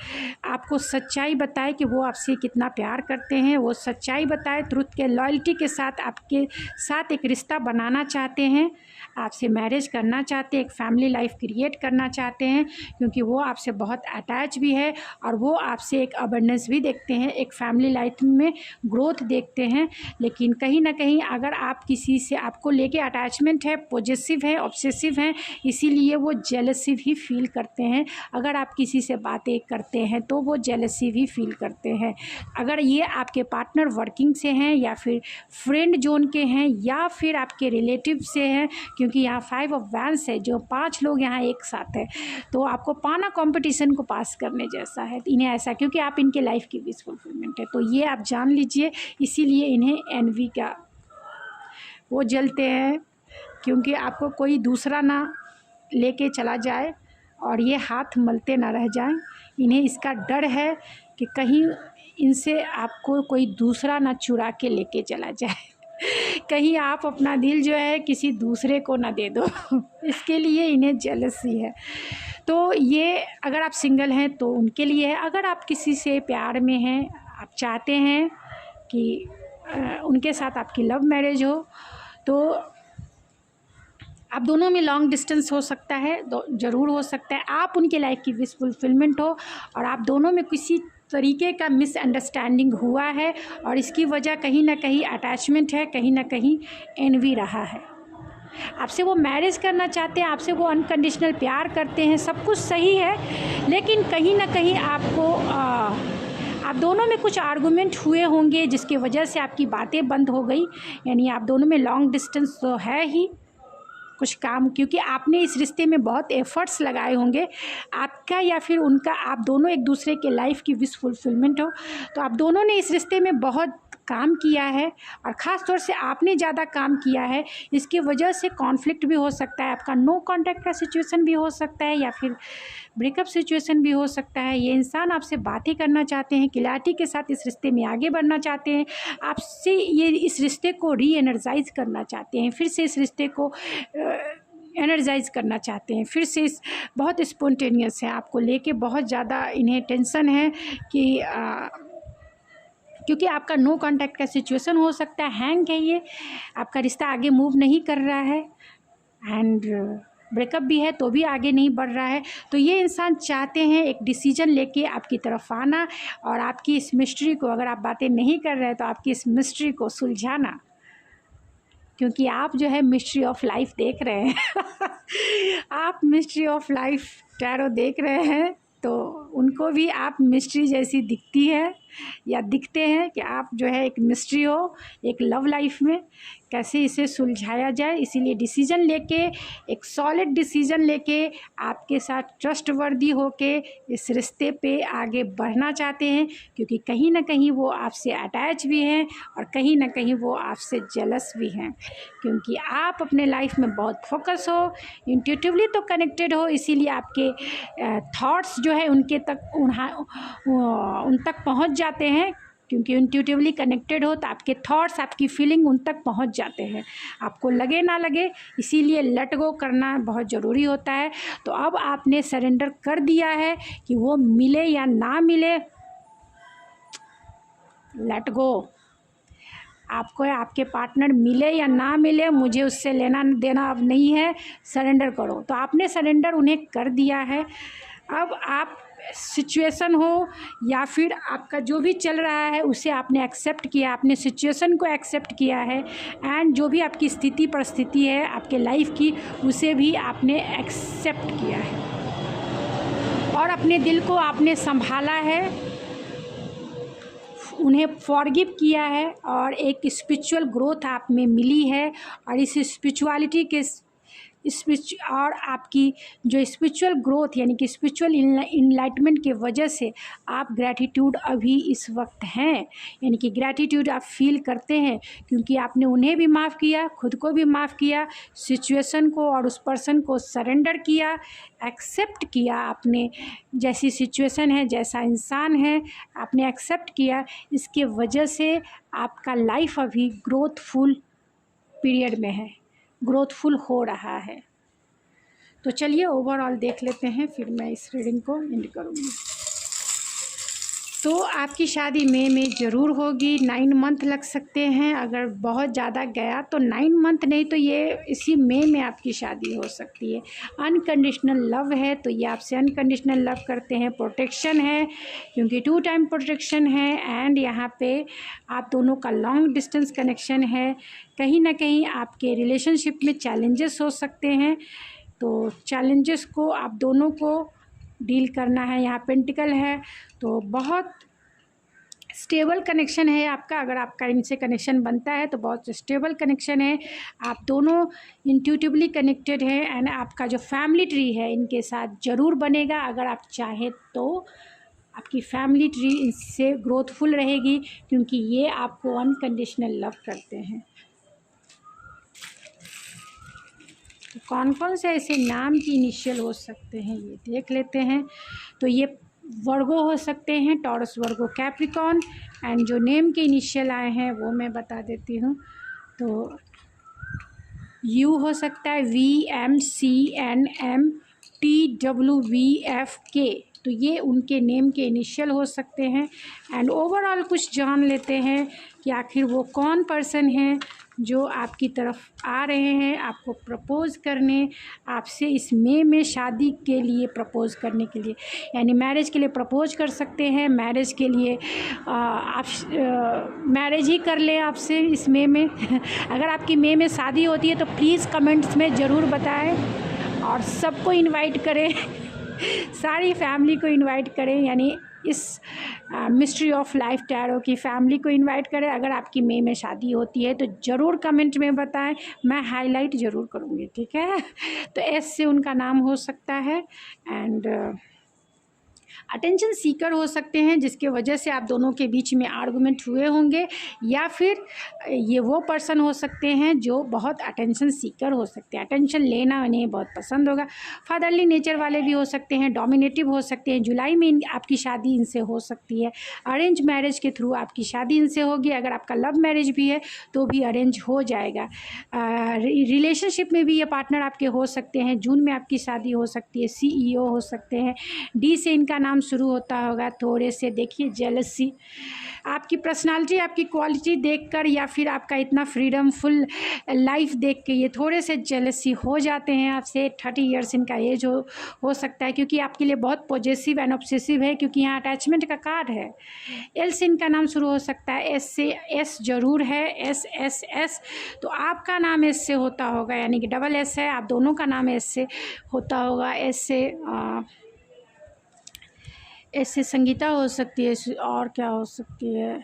आपको सच्चाई बताए कि वो आपसे कितना प्यार करते हैं, वो सच्चाई बताए, ट्रुथ के लॉयल्टी के साथ आपके साथ एक रिश्ता बनाना चाहते हैं, आपसे मैरिज करना चाहते हैं, एक फैमिली लाइफ क्रिएट करना चाहते हैं, क्योंकि वो आपसे बहुत अटैच भी है और वो आपसे एक अबंडेंस भी देखते हैं, एक फैमिली लाइफ में ग्रोथ देखते हैं। लेकिन कहीं ना कहीं अगर आप किसी से आपको लेके अटैचमेंट है, पॉजेसिव है, ऑब्सेसिव हैं, इसीलिए वो जेलसी भी फील करते हैं। अगर आप किसी से बातें करते हैं तो वो जेलसी भी फील करते हैं। अगर ये आपके पार्टनर वर्किंग से हैं या फिर फ्रेंड जोन के हैं या फिर आपके रिलेटिव से हैं, क्योंकि यहाँ 5 ऑफ वैंस है, जो 5 लोग यहाँ एक साथ है, तो आपको पाना कंपटीशन को पास करने जैसा है इन्हें ऐसा, क्योंकि आप इनके लाइफ की विश फुलफिलमेंट है। तो ये आप जान लीजिए, इसीलिए इन्हें एनवी का वो जलते हैं, क्योंकि आपको कोई दूसरा ना लेके चला जाए और ये हाथ मलते ना रह जाएं। इन्हें इसका डर है कि कहीं इनसे आपको कोई दूसरा ना चुरा के लेके चला जाए, कहीं आप अपना दिल जो है किसी दूसरे को ना दे दो, इसके लिए इन्हें जेलसी है। तो ये अगर आप सिंगल हैं तो उनके लिए है। अगर आप किसी से प्यार में हैं, आप चाहते हैं कि उनके साथ आपकी लव मैरिज हो, तो आप दोनों में लॉन्ग डिस्टेंस हो सकता है, ज़रूर हो सकता है। आप उनके लाइफ की विश फुलफिलमेंट हो और आप दोनों में किसी तरीके का मिसअंडरस्टैंडिंग हुआ है और इसकी वजह कहीं ना कहीं अटैचमेंट है, कहीं ना कहीं एनवी रहा है। आपसे वो मैरिज करना चाहते हैं, आपसे वो अनकंडीशनल प्यार करते हैं, सब कुछ सही है, लेकिन कहीं ना कहीं आपको आप दोनों में कुछ आर्गुमेंट हुए होंगे जिसकी वजह से आपकी बातें बंद हो गई। यानी आप दोनों में लॉन्ग डिस्टेंस तो है ही, कुछ काम, क्योंकि आपने इस रिश्ते में बहुत एफर्ट्स लगाए होंगे, आपका या फिर उनका, आप दोनों एक दूसरे के लाइफ की विश फुलफिलमेंट हो। तो आप दोनों ने इस रिश्ते में बहुत काम किया है और ख़ास तौर से आपने ज़्यादा काम किया है। इसकी वजह से कॉन्फ्लिक्ट भी हो सकता है, आपका नो कांटेक्ट का सिचुएशन भी हो सकता है या फिर ब्रेकअप सिचुएशन भी हो सकता है। ये इंसान आपसे बातें करना चाहते हैं, क्लैरिटी के साथ इस रिश्ते में आगे बढ़ना चाहते हैं, आपसे ये इस रिश्ते को री एनर्जाइज करना चाहते हैं, फिर से इस रिश्ते को एनर्जाइज करना चाहते हैं, फिर से इस बहुत स्पॉन्टेनियस है, आपको लेके बहुत ज़्यादा इन्हें टेंशन है कि क्योंकि आपका नो कांटेक्ट का सिचुएशन हो सकता है, हैंग है ये, आपका रिश्ता आगे मूव नहीं कर रहा है एंड ब्रेकअप भी है तो भी आगे नहीं बढ़ रहा है। तो ये इंसान चाहते हैं एक डिसीजन लेके आपकी तरफ आना और आपकी इस मिस्ट्री को, अगर आप बातें नहीं कर रहे हैं तो आपकी इस मिस्ट्री को सुलझाना, क्योंकि आप जो है मिस्ट्री ऑफ लाइफ देख रहे हैं आप मिस्ट्री ऑफ लाइफ टैरो देख रहे हैं, तो उनको भी आप मिस्ट्री जैसी दिखती है या दिखते हैं कि आप जो है एक मिस्ट्री हो एक लव लाइफ में, कैसे इसे सुलझाया जाए। इसीलिए डिसीजन लेके, एक सॉलिड डिसीजन लेके आपके साथ ट्रस्टवर्दी होके इस रिश्ते पे आगे बढ़ना चाहते हैं, क्योंकि कहीं ना कहीं वो आपसे अटैच भी हैं और कहीं ना कहीं वो आपसे जेलस भी हैं, क्योंकि आप अपने लाइफ में बहुत फोकस हो, इंट्यूटिवली तो कनेक्टेड हो, इसीलिए आपके थॉट्स जो है उनके तक उन तक पहुंच जाते हैं, क्योंकि इंट्यूटिवली कनेक्टेड हो तो आपके थॉट्स, आपकी फीलिंग उन तक पहुंच जाते हैं, आपको लगे ना लगे। इसीलिए लेट गो करना बहुत ज़रूरी होता है। तो अब आपने सरेंडर कर दिया है कि वो मिले या ना मिले, लेट गो। आपको आपके पार्टनर मिले या ना मिले, मुझे उससे लेना देना अब नहीं है, सरेंडर करो। तो आपने सरेंडर उन्हें कर दिया है। अब आप सिचुएशन हो या फिर आपका जो भी चल रहा है उसे आपने एक्सेप्ट किया, आपने सिचुएशन को एक्सेप्ट किया है एंड जो भी आपकी स्थिति परिस्थिति है आपके लाइफ की, उसे भी आपने एक्सेप्ट किया है और अपने दिल को आपने संभाला है, उन्हें फॉरगिव किया है और एक स्पिरिचुअल ग्रोथ आप में मिली है। और इस स्पिरिचुअलिटी के और आपकी जो स्पिरिचुअल ग्रोथ यानी कि स्पिरिचुअल इनलाइटमेंट के वजह से आप ग्रैटिट्यूड अभी इस वक्त हैं, यानी कि ग्रैटिट्यूड आप फील करते हैं, क्योंकि आपने उन्हें भी माफ़ किया, खुद को भी माफ़ किया, सिचुएशन को और उस पर्सन को सरेंडर किया, एक्सेप्ट किया। आपने जैसी सिचुएशन है, जैसा इंसान है, आपने एक्सेप्ट किया। इसके वजह से आपका लाइफ अभी ग्रोथफुल पीरियड में है, ग्रोथफुल हो रहा है। तो चलिए ओवरऑल देख लेते हैं, फिर मैं इस रीडिंग को एंड करूँगी। तो आपकी शादी मई में ज़रूर होगी, 9 मंथ लग सकते हैं, अगर बहुत ज़्यादा गया तो 9 मंथ नहीं तो ये इसी मई में आपकी शादी हो सकती है। अनकंडीशनल लव है तो ये आपसे अनकंडीशनल लव करते हैं, प्रोटेक्शन है क्योंकि 2 टाइम प्रोटेक्शन है एंड यहाँ पे आप दोनों का लॉन्ग डिस्टेंस कनेक्शन है। कहीं ना कहीं आपके रिलेशनशिप में चैलेंजेस हो सकते हैं, तो चैलेंजेस को आप दोनों को डील करना है। यहाँ पेंटिकल है तो बहुत स्टेबल कनेक्शन है आपका, अगर आपका इनसे कनेक्शन बनता है तो बहुत स्टेबल कनेक्शन है, आप दोनों इंट्यूटिवली कनेक्टेड हैं एंड आपका जो फैमिली ट्री है इनके साथ ज़रूर बनेगा। अगर आप चाहें तो आपकी फैमिली ट्री इससे ग्रोथफुल रहेगी क्योंकि ये आपको अनकंडीशनल लव करते हैं। तो कौन से ऐसे नाम की इनिशियल हो सकते हैं ये देख लेते हैं। तो ये वर्गो हो सकते हैं, टॉरस, वर्गो, कैप्रिकॉन एंड जो नेम के इनिशियल आए हैं वो मैं बता देती हूँ। तो यू हो सकता है, VMCNMTWVFK, तो ये उनके नेम के इनिशियल हो सकते हैं। एंड ओवरऑल कुछ जान लेते हैं कि आखिर वो कौन पर्सन है जो आपकी तरफ आ रहे हैं आपको प्रपोज़ करने, आपसे इस मई में शादी के लिए प्रपोज़ करने के लिए, यानी मैरिज के लिए प्रपोज़ कर सकते हैं। मैरिज के लिए आप मैरिज ही कर लें आपसे इस मई में अगर आपकी मई में शादी होती है तो प्लीज़ कमेंट्स में ज़रूर बताएं और सबको इनवाइट करें सारी फैमिली को इनवाइट करें, यानी इस मिस्ट्री ऑफ लाइफ टैरो की फैमिली को इनवाइट करें। अगर आपकी मई में शादी होती है तो ज़रूर कमेंट में बताएं, मैं हाईलाइट ज़रूर करूँगी, ठीक है। तो एस से उनका नाम हो सकता है एंड अटेंशन सीकर हो सकते हैं, जिसके वजह से आप दोनों के बीच में आर्गुमेंट हुए होंगे, या फिर ये वो पर्सन हो सकते हैं जो बहुत अटेंशन सीकर हो सकते हैं, अटेंशन लेना उन्हें बहुत पसंद होगा। फादरली नेचर वाले भी हो सकते हैं, डोमिनेटिव हो सकते हैं। जुलाई में आपकी शादी इनसे हो सकती है। अरेंज मैरिज के थ्रू आपकी शादी इनसे होगी। अगर आपका लव मैरिज भी है तो भी अरेंज हो जाएगा। रिलेशनशिप में भी ये पार्टनर आपके हो सकते हैं। जून में आपकी शादी हो सकती है। CEO हो सकते हैं। डी से इनका नाम शुरू होता होगा। थोड़े से देखिए जेलसी, आपकी पर्सनालिटी, आपकी क्वालिटी देखकर या फिर आपका इतना फ्रीडम फुल लाइफ देख के ये थोड़े से जेलसी हो जाते हैं आपसे। 30 इयर्स इनका एज हो सकता है, क्योंकि आपके लिए बहुत पॉजेसिव एंड ऑब्सेसिव है, क्योंकि यहाँ अटैचमेंट का कार्ड है। एल से इनका नाम शुरू हो सकता है। एस से, एस जरूर है, एस, तो आपका नाम एस से होता होगा, यानी कि डबल एस है, आप दोनों का नाम एस से होता होगा। एस से ऐसे संगीता हो सकती है, और क्या हो सकती है,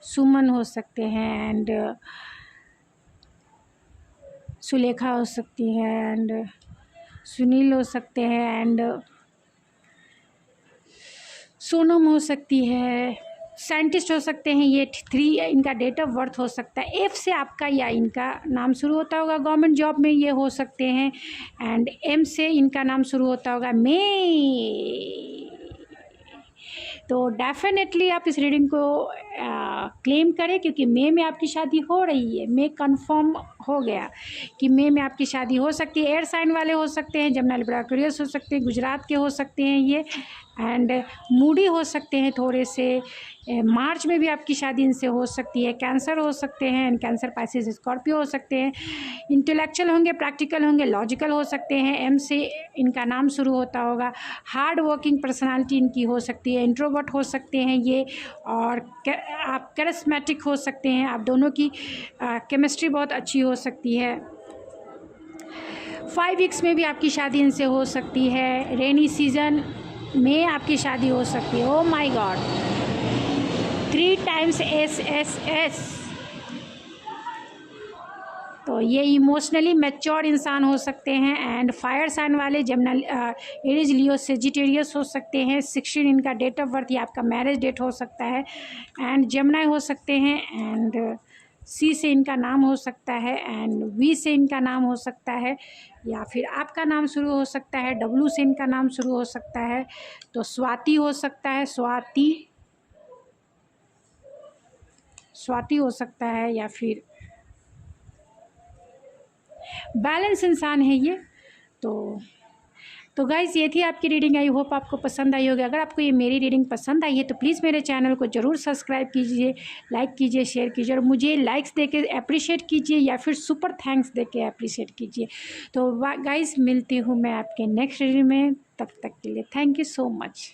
सुमन हो सकते हैं एंड सुलेखा हो सकती है एंड सुनील हो सकते हैं एंड सोनम हो सकती है। साइंटिस्ट हो सकते हैं। ये 3 इनका डेट ऑफ बर्थ हो सकता है। एफ से आपका या इनका नाम शुरू होता होगा। गवर्नमेंट जॉब में ये हो सकते हैं एंड एम से इनका नाम शुरू होता होगा। तो डेफिनेटली आप इस रीडिंग को क्लेम करें, क्योंकि मई में आपकी शादी हो रही है। मई कंफर्म हो गया कि मई में आपकी शादी हो सकती है। एयर साइन वाले हो सकते हैं, जमुना लिब्रा एक्वेरियस हो सकते हैं, गुजरात के हो सकते हैं ये, एंड मूडी हो सकते हैं थोड़े से। मार्च में भी आपकी शादी इनसे हो सकती है। कैंसर हो सकते हैं एंड कैंसर, पाइसेस, स्कॉर्पियो हो सकते हैं। इंटेलेक्चुअल होंगे, प्रैक्टिकल होंगे, लॉजिकल हो सकते हैं। एम से इनका नाम शुरू होता होगा। हार्ड वर्किंग पर्सनालिटी इनकी हो सकती है। इंट्रोवर्ट हो सकते हैं ये, और आप कैरिस्मेटिक हो सकते हैं। आप दोनों की केमिस्ट्री बहुत अच्छी हो सकती है। 5 वीक्स में भी आपकी शादी इनसे हो सकती है। रेनी सीजन में आपकी शादी हो सकती है। Oh my God, 3 times S. तो ये इमोशनली मैच्योर इंसान हो सकते हैं एंड फायर साइन वाले जमुना, एरीज, लियो, सेजिटेरियस हो सकते हैं। 16 इनका डेट ऑफ बर्थ, या आपका मैरिज डेट हो सकता है एंड जमुना हो सकते हैं एंड सी से इनका नाम हो सकता है एंड वी से इनका नाम हो सकता है, या फिर आपका नाम शुरू हो सकता है। डब्लू से इनका नाम शुरू हो सकता है। तो स्वाति हो सकता है, स्वाति हो सकता है, या फिर बैलेंस इंसान है ये। तो गाइज़, ये थी आपकी रीडिंग। आई होप आपको पसंद आई होगी। अगर आपको ये मेरी रीडिंग पसंद आई है तो प्लीज़ मेरे चैनल को ज़रूर सब्सक्राइब कीजिए, लाइक कीजिए, शेयर कीजिए, और मुझे लाइक्स देके अप्रिशिएट कीजिए या फिर सुपर थैंक्स देके अप्रिशिएट कीजिए। तो गाइज़, मिलती हूँ मैं आपके नेक्स्ट रीडिंग में। तब तक के लिए थैंक यू सो मच।